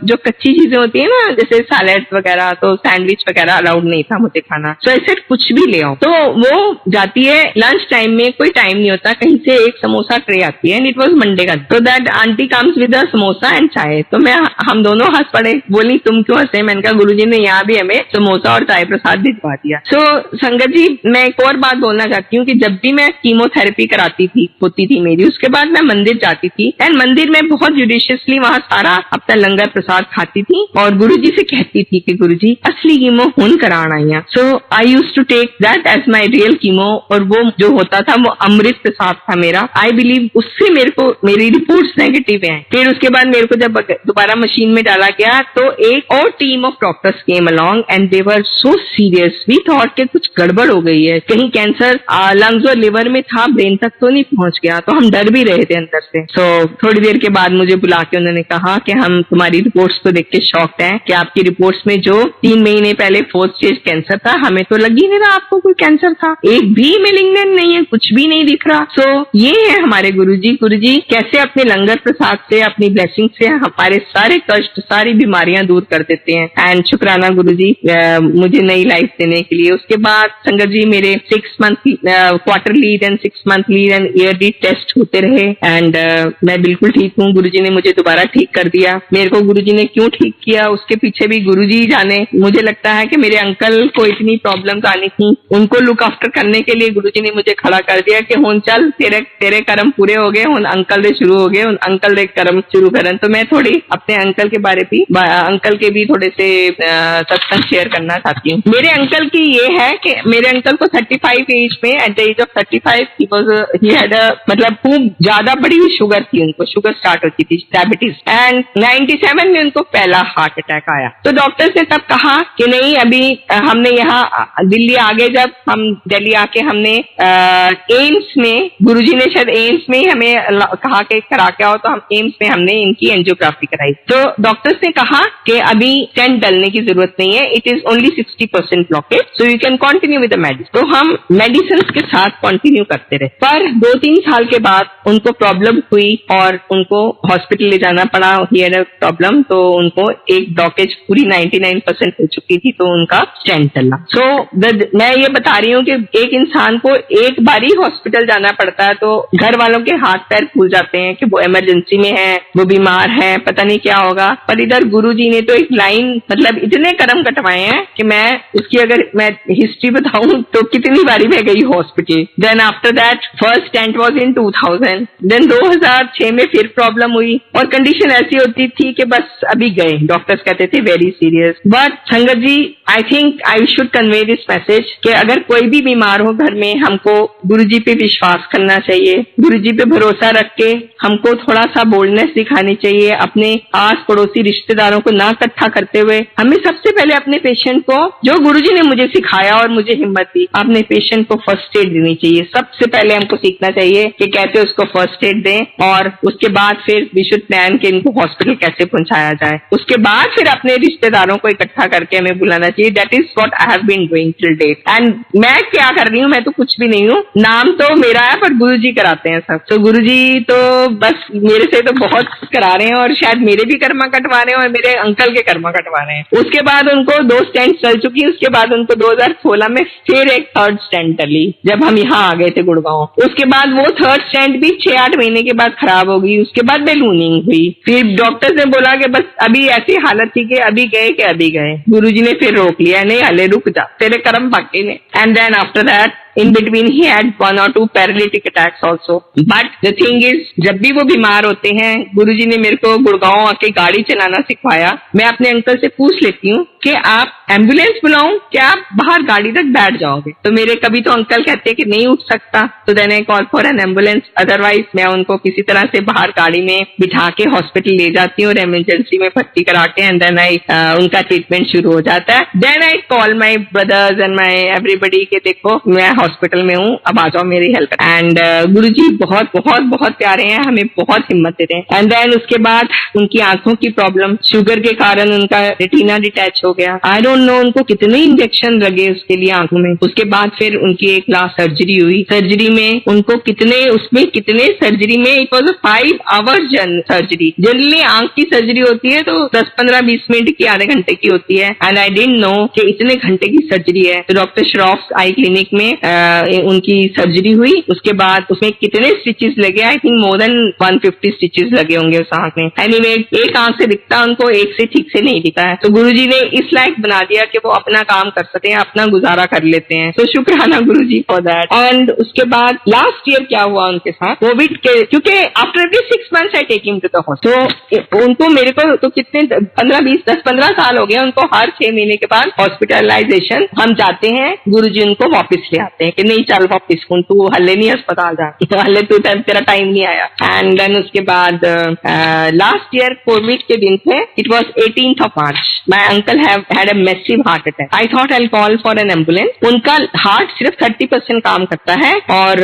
जो कच्ची चीजें होती है ना, जैसे सैलेड वगैरह, तो सैंडविच वगैरह अलाउड नहीं था मुझे खाना। सो ऐसे कुछ भी ले आओ। तो वो जाती है लंच टाइम में, कोई टाइम नहीं होता, कहीं से एक समोसा ट्रे आती है एंड इट वॉज मंडे का। तो that aunty comes with a samosa and चाय। तो हम दोनों हंस पड़े, बोली तुम क्यों हंसे? मैंने कहा गुरुजी ने यहाँ भी हमें समोसा और चाय प्रसाद भिजवा दिया। सो संगत जी मैं एक और बात बोलना चाहती हूँ कि जब भी मैं कीमोथेरेपी कराती थी, होती थी मेरी, उसके बाद मैं मंदिर जाती थी एंड मंदिर में बहुत जुडिशियसली वहाँ सारा अपना लंगर प्रसाद खाती थी और गुरुजी से कहती थी कि गुरुजी असली कीमो हुन कराना है। So I used to take that as my real chemo, और वो जो होता था वो अमृत प्रसाद था मेरा। आई बिलीव उससे मेरे को मेरी रिपोर्ट्स नेगेटिव हैं। फिर उसके बाद मेरे को जब दोबारा मशीन में डाला गया तो एक और team of doctors came along and they were so serious. We thought कि कुछ गड़बड़ हो गई है, कहीं कैंसर लंग्स और लिवर में था, ब्रेन तक तो नहीं पहुंच गया। तो हम डर भी रहे थे अंदर से। सो थोड़ी देर के बाद मुझे बुला के उन्होंने कहा कि हम तुम्हारी रिपोर्ट्स को देख के शॉक्ड हैं कि आपकी रिपोर्ट्स में जो 3 महीने पहले 4th स्टेज कैंसर था, हमें तो लग ही नहीं रहा आपको कोई कैंसर था, एक भी मेलिग्नेंट नहीं है, कुछ भी नहीं दिख रहा। सो ये है हमारे गुरुजी। गुरुजी कैसे अपने लंगर प्रसाद से, अपनी ब्लेसिंग से हमारे सारे कष्ट, सारी बीमारियां दूर कर देते हैं। एंड शुक्राना गुरुजी, मुझे नई लाइफ देने के लिए। उसके बाद संगत जी मेरे 6 month quarterly then 6 monthly then yearly test होते रहे एंड मैं बिल्कुल ठीक हूँ। गुरुजी ने मुझे दोबारा ठीक कर दिया। मेरे को गुरुजी ने क्यों ठीक किया उसके पीछे भी गुरुजी ही जाने। मुझे लगता है कि मेरे अंकल को इतनी प्रॉब्लम्स आनी थी, उनको लुक आफ्टर करने के लिए गुरुजी ने मुझे खड़ा कर दिया कि हुन चल तेरे कर्म पूरे हो गए, हुन अंकल दे शुरू हो गए, हुन अंकल दे कर्म शुरू करन। तो मैं थोड़ी अपने अंकल के भी थोड़े से सत्संग शेयर करना चाहती हूँ। मेरे अंकल की ये है कि मेरे अंकल को 35 एज में एट द एज ऑफ 35 ही हैड मतलब खूब ज्यादा बड़ी शुगर थी, उनको शुगर स्टार्ट होती थी, डायबिटीज, एंड 97 में उनको पहला हार्ट अटैक आया। तो डॉक्टर्स ने तब कहा कि नहीं, अभी हमने यहाँ दिल्ली आगे जब हम दिल्ली आके हमने एम्स में, गुरुजी ने शायद एम्स में हमें कहा कि करा के आओ, तो हम एम्स में हमने इनकी एंजियोग्राफी कराई। तो डॉक्टर्स ने कहा कि अभी स्टेंट डालने की जरूरत नहीं है, it is only 60% blockage, so you can continue with the medicine. तो हम मेडिसिन के साथ कंटिन्यू करते रहे। पर 2-3 साल के बाद उनको प्रॉब्लम हुई और उनको हॉस्पिटल ले जाना पड़ा। ही हैड अ प्रॉब्लम, तो उनको एक ब्लॉकेज पूरी 99% हो चुकी थी, तो उनका स्टेंट डला। सो मैं ये बता रही हूँ कि एक इंसान को एक बार ही हॉस्पिटल जाना पड़ता है तो घर वालों के हाथ पैर फूल जाते हैं कि वो इमरजेंसी में है, वो बीमार है, पता नहीं क्या होगा। पर इधर गुरुजी ने तो एक लाइन मतलब इतने कदम कटवाए हैं कि मैं उसकी अगर मैं हिस्ट्री बताऊं तो कितनी बारी मैं गई hospital. Then after that first stent was in 2000, then 2006 में फिर प्रॉब्लम हुई और कंडीशन ऐसी होती थी कि बस अभी गए, डॉक्टर्स कहते थे वेरी सीरियस। बट संगत ji, I think I should convey this message कि अगर कोई भी बीमार हो घर में, हमको गुरुजी पे विश्वास करना चाहिए, गुरुजी पे भरोसा रख के हमको थोड़ा सा बोल्डनेस दिखानी चाहिए। अपने आस पड़ोसी रिश्तेदारों को ना इकट्ठा करते हुए हमें सबसे पहले अपने पेशेंट को, जो गुरुजी ने मुझे सिखाया और मुझे हिम्मत दी, अपने पेशेंट को फर्स्ट एड देनी चाहिए। सबसे पहले हमको सीखना चाहिए कि कैसे उसको फर्स्ट एड दें और उसके बाद फिर वी शुड प्लान कि इनको हॉस्पिटल कैसे पहुंचाया जाए। उसके बाद फिर अपने रिश्तेदारों को इकट्ठा करके हमें बुलाना चाहिए। That is what I have been doing till date. And मैं क्या कर रही हूँ, मैं तो कुछ भी नहीं हूँ, नाम तो मेरा है पर गुरुजी कराते हैं सब। तो गुरुजी तो बस मेरे से तो बहुत करा रहे हैं और शायद मेरे भी कर्मा कटवा रहे हैं और मेरे अंकल के कर्मा कटवा रहे हैं। उसके बाद उनको 2 स्टेंट चल चुकी, उसके बाद उनको 2016 में फिर एक 3rd स्टेंट डली जब हम यहाँ आ गए थे गुड़गांव। उसके बाद वो 3rd स्टेंट भी 6-8 महीने के बाद खराब हो गई। उसके बाद बैलूनिंग हुई। फिर डॉक्टर्स ने बोला कि बस अभी ऐसी हालत थी कि अभी गए। गुरुजी ने फिर रोक लिया, नहीं हले रुक जा, तेरे कर्म बाकी ने। And then after that in between he had 1 or 2 paralytic attacks also. But the thing is, जब भी वो बीमार होते हैं, गुरुजी ने मेरे को गुड़गांव आके गाड़ी चलाना सिखवाया। मैं अपने अंकल से पूछ लेती हूँ कि आप एम्बुलेंस बुलाऊं क्या आप बाहर गाड़ी तक बैठ जाओगे? तो मेरे कभी तो अंकल कहते हैं कि नहीं उठ सकता, तो then I call for an ambulance, otherwise मैं उनको किसी तरह से बाहर गाड़ी में बिठा के हॉस्पिटल ले जाती हूँ और इमरजेंसी में भर्ती करा के एंड देन आई उनका ट्रीटमेंट शुरू हो जाता है। Then I call my brothers and my everybody के देखो मैं हॉस्पिटल में हूँ, अब आ जाओ मेरी हेल्प। एंड गुरुजी बहुत बहुत बहुत प्यारे हैं, हमें बहुत हिम्मत देते हैं। एंड देन उसके बाद उनकी आंखों की प्रॉब्लम, शुगर के कारण उनका रेटिना डिटैच हो गया। आई डोंट नो उनको कितने इंजेक्शन लगे उसके लिए आंखों में। उसके बाद फिर उनकी एक लास्ट सर्जरी हुई। सर्जरी में उनको कितने सर्जरी में it was 5 hour surgery. Generally आंख की सर्जरी होती है तो 10-15-20 मिनट की, आधे घंटे की होती है। एंड आई डिडंट नो कि इतने घंटे की सर्जरी है। तो डॉक्टर श्रॉफ आई क्लिनिक में उनकी सर्जरी हुई। उसके बाद उसमें कितने स्टिचेस लगे, I think more than 150 stitches लगे होंगे उस आंख में। एनीवे एक आंख से दिखता, उनको एक से ठीक से नहीं दिखा है। तो गुरुजी ने इस लायक बना दिया कि वो अपना काम कर सकते हैं, अपना गुजारा कर लेते हैं। तो शुक्राना गुरुजी फॉर दैट। एंड उसके बाद लास्ट ईयर क्या हुआ उनके साथ, कोविड के, क्योंकि after 6 months I take him to the hospital. तो उनको मेरे को तो कितने 10-15 साल हो गए उनको, हर 6 महीने के बाद हॉस्पिटलाइजेशन हम जाते हैं, गुरुजी उनको वापस ले आते हैं कि नहीं चल वापिस, तू हल्ले नहीं अस्पताल जा, हल्ले तू तेरा टाइम नहीं आया। एंड देन उसके बाद लास्ट ईयर कोविड के दिन थे, it was 18th of March, my uncle had a massive heart attack. I thought I call for an ambulance. उनका हार्ट सिर्फ 30% काम करता है और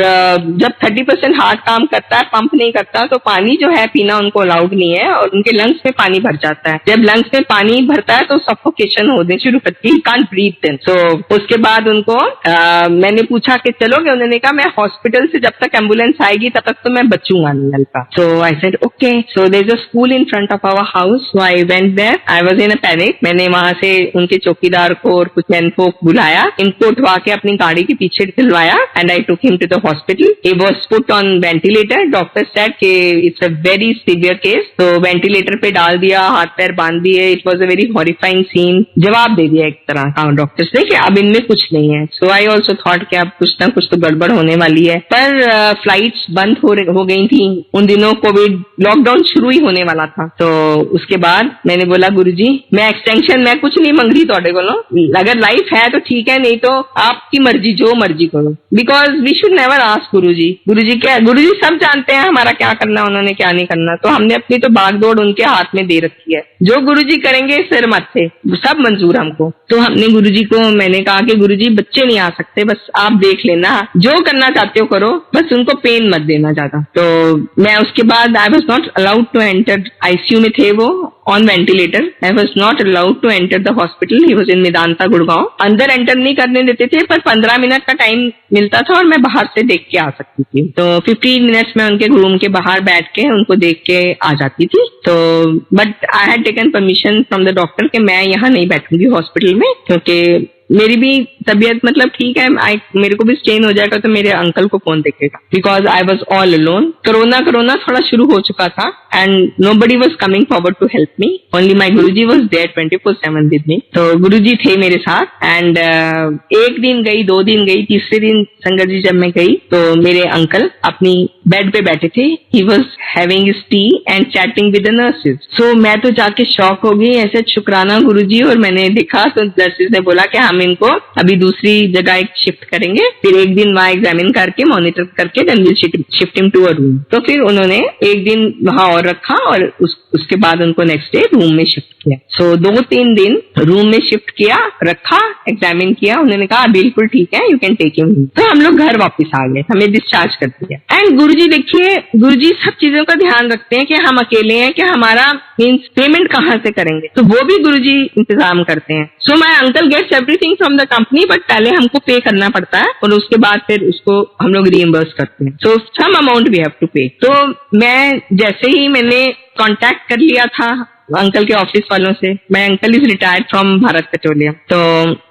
जब 30% हार्ट काम करता है, पंप नहीं करता, तो पानी जो है पीना उनको अलाउड नहीं है और उनके लंग्स में पानी भर जाता है। जब लंग्स में पानी भरता है तो सफोकेशन होने शुरू करती है, कांट ब्रीथ देन। सो उसके बाद उनको मैंने पूछा कि चलोगे? उन्होंने कहा मैं हॉस्पिटल से जब तक एम्बुलेंस आएगी तब तक तो मैं बचूंगा नहीं हल्का। So I said okay. So there is a school in front of our house, so I went there. I was in a panic. मैंने वहां से उनके चौकीदार को और कुछ मैन को बुलाया, इनको उठवा के अपनी गाड़ी के पीछे दिलवाया and I took him to the hospital. He was put on ventilator. Doctor said कि it's a very severe case, तो वेंटिलेटर पे डाल दिया, हाथ पैर बांध दिए। It was a very horrifying scene. जवाब दे दिया एक तरह का डॉक्टर्स ने कि अब इनमें कुछ नहीं है। सो आई ऑल्सो थॉट कि अब कुछ ना कुछ तो गड़बड़ होने वाली है। पर फ्लाइट्स बंद हो गई थी उन दिनों, कोविड लॉकडाउन शुरू ही होने वाला था। तो उसके बाद मैंने बोला गुरुजी मैं एक्सटेंशन मैं कुछ नहीं मांग रही थोड़े को, अगर लाइफ है तो ठीक है, नहीं तो आपकी मर्जी, जो मर्जी करो। Because we should never ask Guruji. Guruji सब जानते हैं हमारा क्या करना, उन्होंने क्या नहीं करना। तो हमने अपनी तो भागदौड़ उनके हाथ में दे रखी है। जो गुरुजी करेंगे सिर मत्थे, सब मंजूर हमको। तो हमने गुरुजी को मैंने कहा कि गुरुजी बच्चे नहीं आ सकते, बस आप देख लेना, जो करना चाहते हो करो, बस उनको पेन मत देना ज्यादा। तो मैं उसके बाद I was not allowed to enter. ICU में थे वो on ventilator. I was not allowed to enter the hospital. He was in Medanta Gurgaon. अंदर एंटर नहीं करने देते थे, पर 15 मिनट का टाइम मिलता था और मैं बाहर से देख के आ सकती थी। तो 15 मिनट्स में उनके रूम के बाहर बैठ के उनको देख के आ जाती थी। तो but I had taken permission from the doctor कि मैं यहाँ नहीं बैठूंगी हॉस्पिटल में, क्योंकि मेरी भी तबीयत मतलब ठीक है, मेरे को भी स्ट्रेन हो जाएगा तो मेरे अंकल को कौन देखेगा, because I was all alone. Corona थोड़ा शुरू हो चुका था and nobody was coming forward to help me, only my Guruji was there 24/7 with me. तो गुरुजी थे मेरे साथ एंड एक दिन गई, 2 दिन गई, तीसरे दिन संगत जी जब मैं गई तो मेरे अंकल अपनी बेड पे बैठे थे। He was having his tea and chatting with the nurses. So मैं तो जाके शॉक हो गई, ऐसे शुक्राना गुरुजी। और मैंने देखा तो नर्सेज ने बोला कि हम इनको अभी दूसरी जगह एक शिफ्ट करेंगे, फिर एक दिन वहां एग्जामिन करके मॉनिटर करके then will shift him to a room. तो फिर उन्होंने एक दिन वहां और रखा और उसके बाद उनको नेक्स्ट डे रूम में शिफ्ट किया। सो 2-3 दिन रूम में शिफ्ट किया, रखा, एग्जामिन किया। उन्होंने कहा बिल्कुल ठीक है, यू कैन टेक हिम। तो हम लोग घर वापस आ गए, हमें डिस्चार्ज कर दिया। एंड गुरुजी देखिए, गुरुजी सब चीजों का ध्यान रखते हैं कि हम अकेले हैं, कि हमारा मीन्स पेमेंट कहाँ से करेंगे, तो वो भी गुरुजी इंतजाम करते हैं। So my uncle gets everything from the company, but पहले हमको पे करना पड़ता है और उसके बाद फिर उसको हम लोग रीइंबर्स करते हैं। So some amount we have to pay. तो मैं जैसे ही मैंने कांटेक्ट कर लिया था अंकल के ऑफिस वालों से, मैं uncle is retired from Bharat petroleum. तो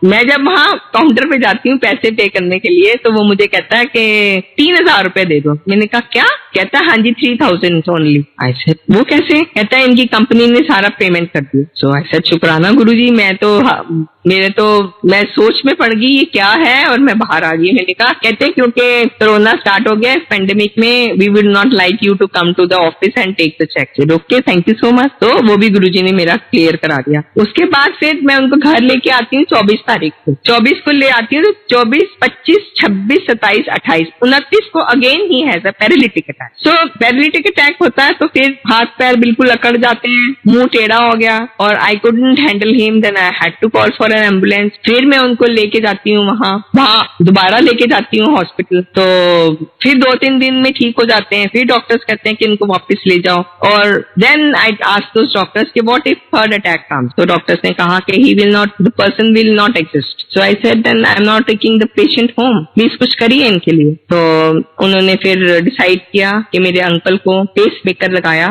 मैं जब वहां काउंटर पे जाती हूँ पैसे पे करने के लिए, तो वो मुझे कहता है कि 3000 रुपए दे दो। मैंने कहा क्या? कहता है हाँ जी 3000 ओनली। आई सेड वो कैसे? कहता है इनकी कंपनी ने सारा पेमेंट कर दिया। सो आई सेड शुक्राना गुरुजी, मैं सोच में पड़ गई ये क्या है और मैं बाहर आ गई। मैंने कहा कहते क्योंकि कोरोना स्टार्ट हो गया इस पेंडेमिक में, we would not like you to come to the office and take the cheque. Okay thank you so much. तो वो भी गुरुजी ने मेरा क्लियर करा दिया। उसके बाद फिर मैं उनको घर लेके आती हूँ 24 तारीख को। 24 को ले आती हूँ तो 24, 25, 26, 27, 28, 29 को again he has a paralytic attack. So paralytic attack होता है तो फिर हाथ पैर बिल्कुल अकड़ जाते हैं, मुंह टेढ़ा हो गया और I couldn't handle him, then I had to call for an ambulance. फिर मैं उनको लेके जाती हूँ वहां दोबारा लेके जाती हूँ हॉस्पिटल। तो फिर 2-3 दिन में ठीक हो जाते हैं। फिर डॉक्टर्स कहते हैं कि इनको वापस ले जाओ। और then I asked those doctors कि what if third attack comes. तो डॉक्टर्स ने कहा कि he will not, the person will not exist. So I said then I am not taking the patient home, please कुछ करिए इनके लिए। तो उन्होंने फिर डिसाइड किया कि मेरे अंकल को पेसमेकर लगाया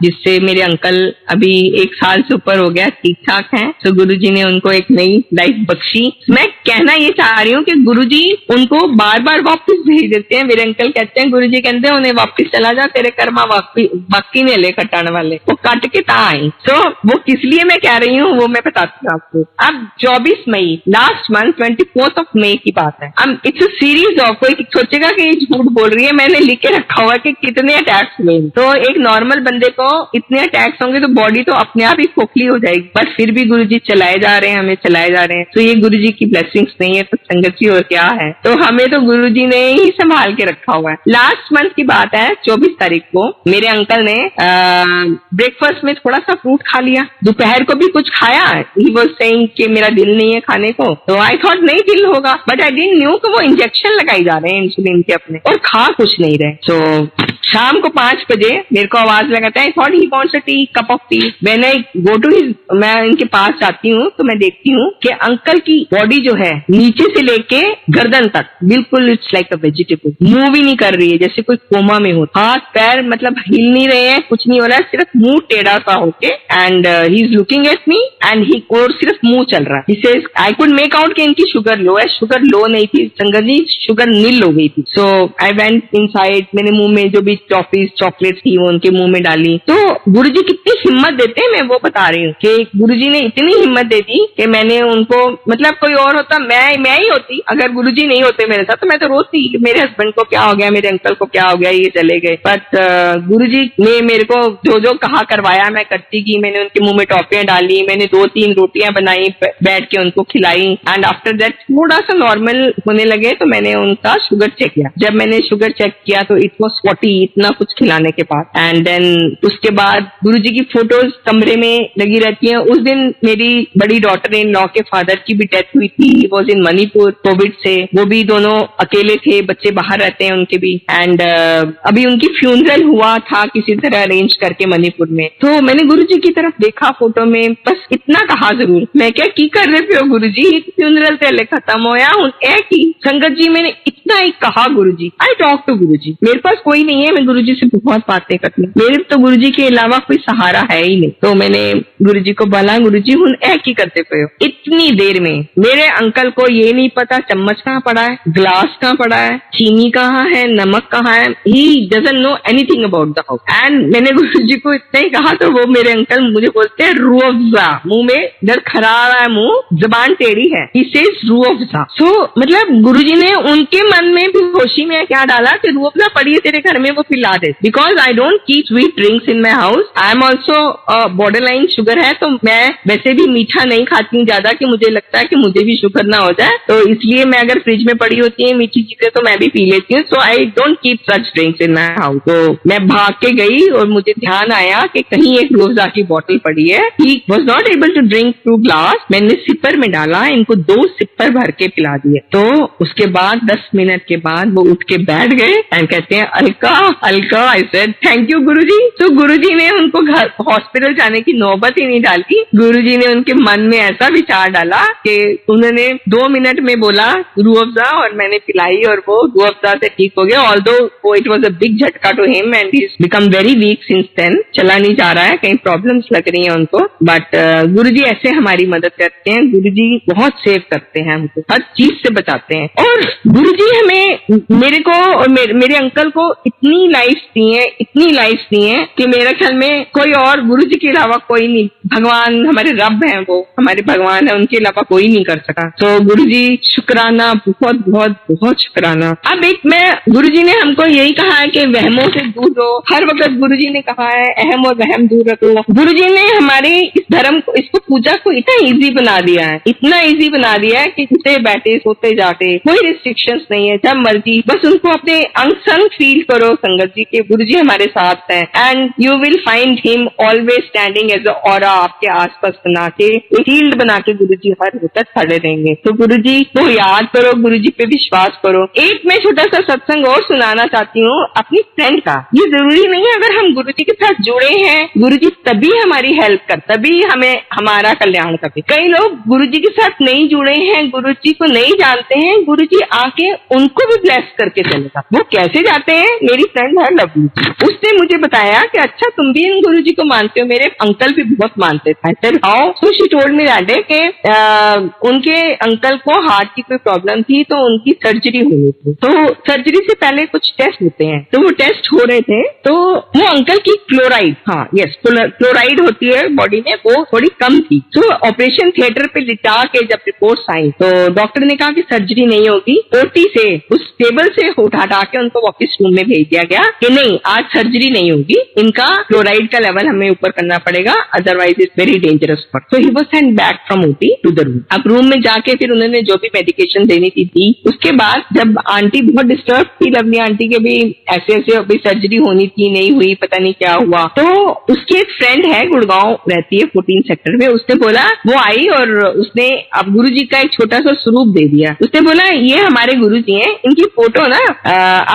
जिससे मेरे अंकल अभी 1 साल से ऊपर हो गया, ठीक ठाक हैं। तो गुरुजी ने उनको एक नई लाइफ बख्शी। मैं कहना ये चाह रही हूँ कि गुरुजी उनको बार बार वापस भेज देते हैं। मेरे अंकल कहते हैं, गुरुजी कहते हैं उन्हें वापस चला जा, तेरे कर्मा बाकी ने ले कटाने वाले, वो काट के ता आई। तो वो किस लिए मैं कह रही हूँ वो मैं बताती हूँ आपको। अब 24 मई लास्ट मंथ 24 मई की बात है। अब इट्स अ सीरीज ऑफ, कोई सोचेगा कि ये झूठ बोल रही है, मैंने लिख के रखा हुआ कि कितने अटैक्स हुए। तो एक नॉर्मल बंदे को इतने अटैक्स होंगे तो बॉडी तो अपने आप ही खोखली हो जाएगी, बट फिर भी गुरुजी चलाए जा रहे हैं, हमें चलाए जा रहे हैं। तो ये गुरुजी की ब्लेसिंग्स नहीं है तो संगत जी और क्या है। तो हमें तो गुरुजी ने ही संभाल के रखा हुआ है। लास्ट मंथ की बात है, 24 तारीख को मेरे अंकल ने ब्रेकफास्ट में थोड़ा सा फ्रूट खा लिया, दोपहर को भी कुछ खाया। ही वाज सेइंग कि मेरा दिल नहीं है खाने को, तो आई थॉट नहीं दिल होगा, बट आई डिडंट न्यू कि वो इंजेक्शन लगाई जा रहे हैं इंसुलिन के अपने, और खा कुछ नहीं रहे। सो शाम को 5 बजे मेरे को आवाज लगाता है, thought he wants a T, cup of T. मैंने गो टू हिज, मैं इनके पास जाती हूँ तो मैं देखती हूँ कि अंकल की बॉडी जो है नीचे से लेके गर्दन तक बिल्कुल it's like a vegetable, move ही नहीं कर रही है, जैसे कोई कोमा में हो। हाथ पैर मतलब हिल नहीं रहे हैं, कुछ नहीं हो रहा है, सिर्फ मुंह टेढ़ा सा होके, and he is looking at me and he, और सिर्फ मुंह चल रहा है। He says I could make out कि इनकी शुगर लो है। शुगर लो नहीं थी संगत जी, शुगर नील हो गई थी। सो आई वेंट इनसाइड, मैंने मुंह में जो भी टॉफीज चॉकलेट्स थी वो उनके मुंह में डाली। तो गुरुजी कितनी हिम्मत देते हैं, मैं वो बता रही हूँ कि गुरुजी ने इतनी हिम्मत दे दी कि मैंने उनको, मतलब कोई और होता, मैं ही होती, अगर गुरुजी नहीं होते मेरे साथ तो मैं तो रोती, मेरे हस्बैंड को क्या हो गया, मेरे अंकल को क्या हो गया, ये चले गए। बट गुरुजी ने मेरे को जो जो कहा करवाया मैं करती गई। मैंने उनके मुंह में टॉफियां डाली, मैंने 2-3 रोटियां बनाई, बैठ के उनको खिलाई, एंड आफ्टर दैट थोड़ा सा नॉर्मल होने लगे तो मैंने उनका शुगर चेक किया। जब मैंने शुगर चेक किया तो इट वॉज 40, इतना कुछ खिलाने के बाद। एंड देन उसके बाद गुरुजी की फोटोज कमरे में लगी रहती हैं। उस दिन मेरी बड़ी डॉटर इन लॉ के फादर की भी डेथ हुई थी, ही वॉज इन मणिपुर कोविड से, वो भी दोनों अकेले थे, बच्चे बाहर रहते हैं उनके भी। एंड अभी उनकी फ्यूनरल हुआ था किसी तरह अरेंज करके मणिपुर में। तो मैंने गुरुजी की तरफ देखा फोटो में, बस इतना कहा जरूर, मैं क्या की कर रहे हो गुरुजी, फ्यूनरल पहले खत्म होया हूं ए की संगत जी। मैंने इतना ही कहा गुरुजी, आई टॉक टू गुरुजी, मेरे पास कोई नहीं है, मैं गुरुजी से बहुत बातें करती हूँ, मेरे तो गुरुजी के अलावा कोई सहारा है ही नहीं। तो मैंने गुरुजी को बोला, गुरुजी हुन ए की करते पे हो। इतनी देर में मेरे अंकल को ये नहीं पता चम्मच कहाँ पड़ा है, ग्लास कहाँ पड़ा है, चीनी कहाँ है, नमक कहाँ है, he doesn't know anything about the house. And मैंने गुरुजी को इतना ही कहा तो वो मेरे अंकल मुझे बोलते हैं रूह अफ़ज़ा, मुंह में डर खरा रहा है, मुंह जबान टेढ़ी है, ही सेज रूह अफ़ज़ा। सो मतलब गुरुजी ने उनके मन में भी होशी में क्या डाला कि रूह अफ़ज़ा पड़ी है तेरे घर में, वो पिला दे। Because I don't keep sweet drinks in my house, I am also borderline sugar है, तो मैं वैसे भी मीठा नहीं खाती हूँ ज्यादा, कि मुझे लगता है कि मुझे भी शुगर ना हो जाए, तो इसलिए मैं अगर फ्रिज में पड़ी होती है मीठी चीजें तो मैं भी पी लेती हूँ। So I don't keep such drinks in my house. तो मैं भाग के गई और मुझे ध्यान आया कि कहीं एक रूह अफ़ज़ा की बोतल पड़ी है। He was not able to drink through glass, मैंने सिपर में डाला, इनको 2 सिपर भर के पिला दिए। तो उसके बाद 10 मिनट के बाद वो उठ के बैठ गए एंड कहते हैं Alka Alka. I said thank you Guruji. तो गुरुजी ने उनको घर हॉस्पिटल जाने की नौबत ही नहीं डाली। गुरुजी ने उनके मन में ऐसा विचार डाला कि उन्होंने 2 मिनट में बोला रूह अफ़ज़ा, और मैंने पिलाई और वो रूह अफ़ज़ा से ठीक हो गया। ऑल्दो वो इट वॉज अ बिग झटका to him and he is become very weak since then, चला नहीं जा रहा है, कहीं प्रॉब्लम्स लग रही है उनको। बट गुरुजी ऐसे हमारी मदद करते हैं, गुरुजी बहुत सेव करते हैं हमको, हर चीज से बचाते हैं। और गुरुजी हमें, मेरे को और मेरे अंकल को इतनी लाइफ दी है, इतनी लाइफ दी है कि मेरे ख्याल में कोई और गुरुजी के अलावा कोई नहीं, भगवान हमारे रब हैं, वो हमारे भगवान है, उनके अलावा कोई नहीं कर सका। तो गुरुजी शुक्राना, बहुत बहुत बहुत शुक्राना। अब एक मैं, गुरुजी ने हमको यही कहा है कि वहमों से दूर रहो, हर वक्त गुरुजी ने कहा है अहम और वहम दूर रखो। गुरुजी ने हमारे इस धर्म को, इसको पूजा को इतना इजी बना दिया है, इतना इजी बना दिया है कि उठते बैठे सोते जाते कोई रिस्ट्रिक्शंस नहीं है, जब मर्जी बस उनको अपने अंग संग फील करो संगत जी के गुरुजी हमारे साथ हैं, and you will find him always standing as a aura, आपके आसपास बना के एक शील्ड बना के गुरुजी हर वक्त खड़े रहेंगे। तो गुरुजी को याद करो, गुरुजी पे विश्वास करो। एक मैं छोटा सा सत्संग और सुनाना चाहती हूँ अपनी फ्रेंड का। ये जरूरी नहीं है अगर हम गुरुजी के साथ जुड़े हैं, गुरुजी तभी हमारी हेल्प कर, तभी हमें हमारा कल्याण करते। कई लोग गुरुजी के साथ नहीं जुड़े हैं, गुरुजी को नहीं जानते हैं, गुरुजी आके उनको भी ब्लेस करके चलेगा। वो कैसे जाते हैं? मेरी फ्रेंड है लवली, उसने मुझे बताया कि अच्छा तुम भी इन गुरुजी को मानते हो, मेरे अंकल भी बहुत मानते थे। I said how? So she told me that day कि उनके अंकल को हार्ट की कोई प्रॉब्लम थी, तो उनकी सर्जरी हुई थी। तो सर्जरी से पहले कुछ टेस्ट होते हैं, तो वो टेस्ट हो रहे थे, तो वो अंकल की क्लोराइड, हाँ यस क्लोराइड होती है बॉडी में, वो थोड़ी कम थी। तो ऑपरेशन थिएटर पे लिटा के जब रिपोर्ट्स आई तो डॉक्टर ने कहा कि सर्जरी नहीं होगी, ओटी से उस टेबल से उठा के उनको वापस रूम में भेज दिया गया कि नहीं आज सर्जरी नहीं होगी, इनका क्लोराइड का लेवल हमें ऊपर करना पड़ेगा, otherwise it's very dangerous for. So he was sent back from OT to the room. अब रूम में जाके फिर उन्होंने जो भी मेडिकेशन देनी थी दी। उसके बाद जब आंटी बहुत डिस्टर्ब थी, लवली आंटी के भी ऐसे ऐसे अभी सर्जरी होनी थी नहीं हुई, पता नहीं क्या हुआ, तो उसकी एक फ्रेंड है, गुड़गांव रहती है 14 सेक्टर में, उसने बोला, वो आई और उसने अब गुरुजी का एक छोटा सा स्वरूप दे दिया। उसने बोला ये हमारे गुरुजी हैं, इनकी फोटो ना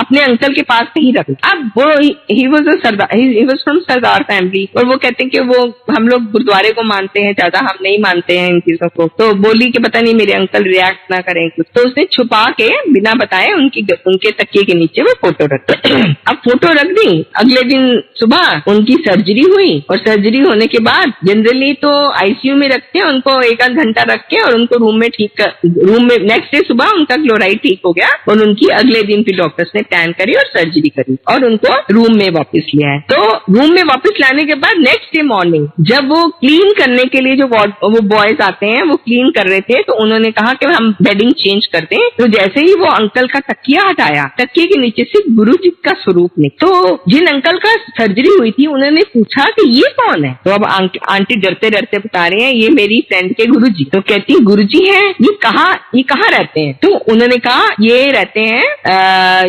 अपने अंकल के पास नहीं रख। अब वो he was from Sardar family, और वो कहते हैं कि वो हम लोग गुरुद्वारे को मानते हैं ज्यादा, हम नहीं मानते हैं इन चीजों को। तो बोली कि पता नहीं मेरे अंकल रिएक्ट ना करें कुछ, तो उसने छुपा के बिना बताए उनके तकिए के नीचे वो फोटो रख अब फोटो रख दी। अगले दिन सुबह उनकी सर्जरी हुई, और सर्जरी होने के बाद जनरली तो आईसीयू में रखते हैं उनको, एक आध घंटा रख के और उनको रूम में नेक्स्ट डे सुबह उनका क्लोराइड ठीक हो गया, और उनकी अगले दिन फिर डॉक्टर्स ने प्लान करी और सर्जरी करी और उनको रूम में वापस लिया है। तो रूम में वापस लाने के बाद नेक्स्ट डे मॉर्निंग जब वो क्लीन करने के लिए जो वो बॉयज आते हैं वो क्लीन कर रहे थे, तो उन्होंने कहा कि हम बेडिंग चेंज करते हैं। तो जैसे ही वो अंकल का तकिया हटाया, तकिए के नीचे से गुरुजी का स्वरूप निकला। तो जिन अंकल का सर्जरी हुई थी उन्होंने पूछा कि ये कौन है, तो अब आंटी डरते डरते बता रहे हैं ये मेरी फ्रेंड के गुरुजी। तो कहती गुरुजी हैं, ये कहाँ रहते हैं? तो उन्होंने कहा ये रहते हैं,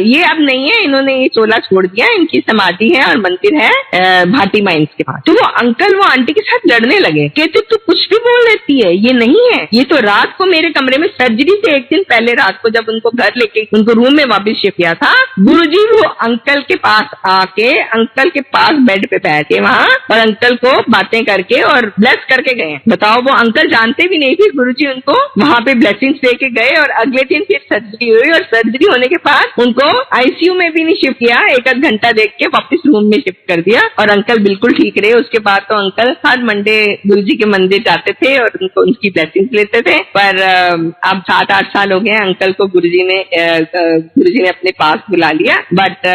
ये अब नहीं है, इन्होंने ये चोला छोड़ दिया, इनकी समाधि है और मंदिर है भाटी माइंस के पास। तो वो अंकल वो आंटी के साथ लड़ने लगे, कहते तू कुछ भी बोल देती है, ये नहीं है, ये तो रात को मेरे कमरे में सर्जरी से एक दिन पहले रात को जब उनको घर लेके उनको रूम में वापस शिफ्ट किया था, गुरुजी वो अंकल के पास आके अंकल के पास बेड पे बैठे वहां और अंकल को बातें करके और ब्लेस करके गए। बताओ, वो अंकल जानते भी नहीं थे, गुरुजी उनको वहां पे ब्लेसिंग्स लेके गए और अगले दिन फिर सर्जरी हुई, और सर्जरी होने के बाद उनको आईसीयू में भी नहीं शिफ्ट किया, एक आध घंटा देख के वापस रूम में शिफ्ट कर दिया और अंकल बिल्कुल ठीक रहे। उसके बाद तो अंकल हर मंडे गुरुजी के मंदिर जाते थे और उनको उनकी ब्लेसिंग्स लेते थे। पर अब 7-8 साल हो गए अंकल को गुरुजी ने अपने पास बुला लिया। बट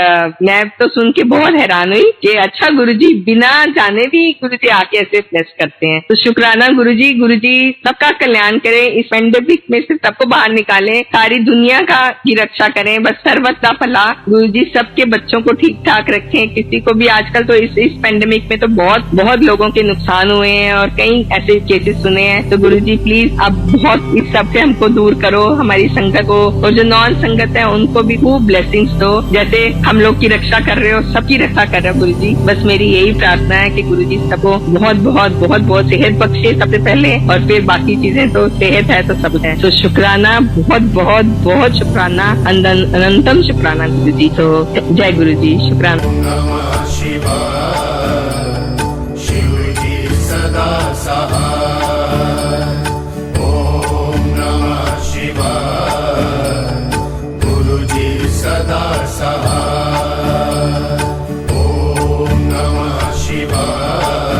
मैं तो सुन के बहुत हैरान हुई कि अच्छा गुरुजी बिना जाने भी गुरुजी आके ऐसे ब्लेस करते हैं। तो शुक्राना गुरुजी सबका कल्याण करें, इस पेंडेमिक में से सबको बाहर निकालें, सारी दुनिया की रक्षा करें, बस सर्वदा भला। गुरुजी सबके बच्चों को ठीक ठाक रखें, किसी को भी आजकल तो इस पेंडेमिक में तो बहुत लोगों के नुकसान हुए हैं और कई ऐसे केसेस सुने हैं। तो गुरुजी प्लीज अब बहुत इस सब से हमको दूर करो, हमारी संगत को, और जो नॉन संगत है उनको भी खूब ब्लेसिंग्स दो, जैसे हम लोग की रक्षा कर रहे हो, सबकी रक्षा कर रहे हो गुरुजी। बस मेरी यही प्रार्थना है कि गुरुजी सबको बहुत सेहत बख्शे सबसे पहले, और फिर बाकी चीजें तो सेहत है तो सब है। तो शुक्राना, बहुत शुक्राना, अनंतम शुक्राना गुरुजी। तो जय गुरुजी, शुक्राना। नमः शिवाय, शिवजी सदा सहाय। ओम नमः शिवाय, गुरुजी सदा सहाय। ओम नमः शिवाय,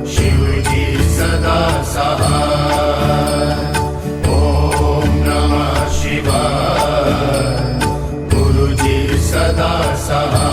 शिवजी सदा सहाय। ओम नमः शिवाय, गुरुजी सदा सहाय।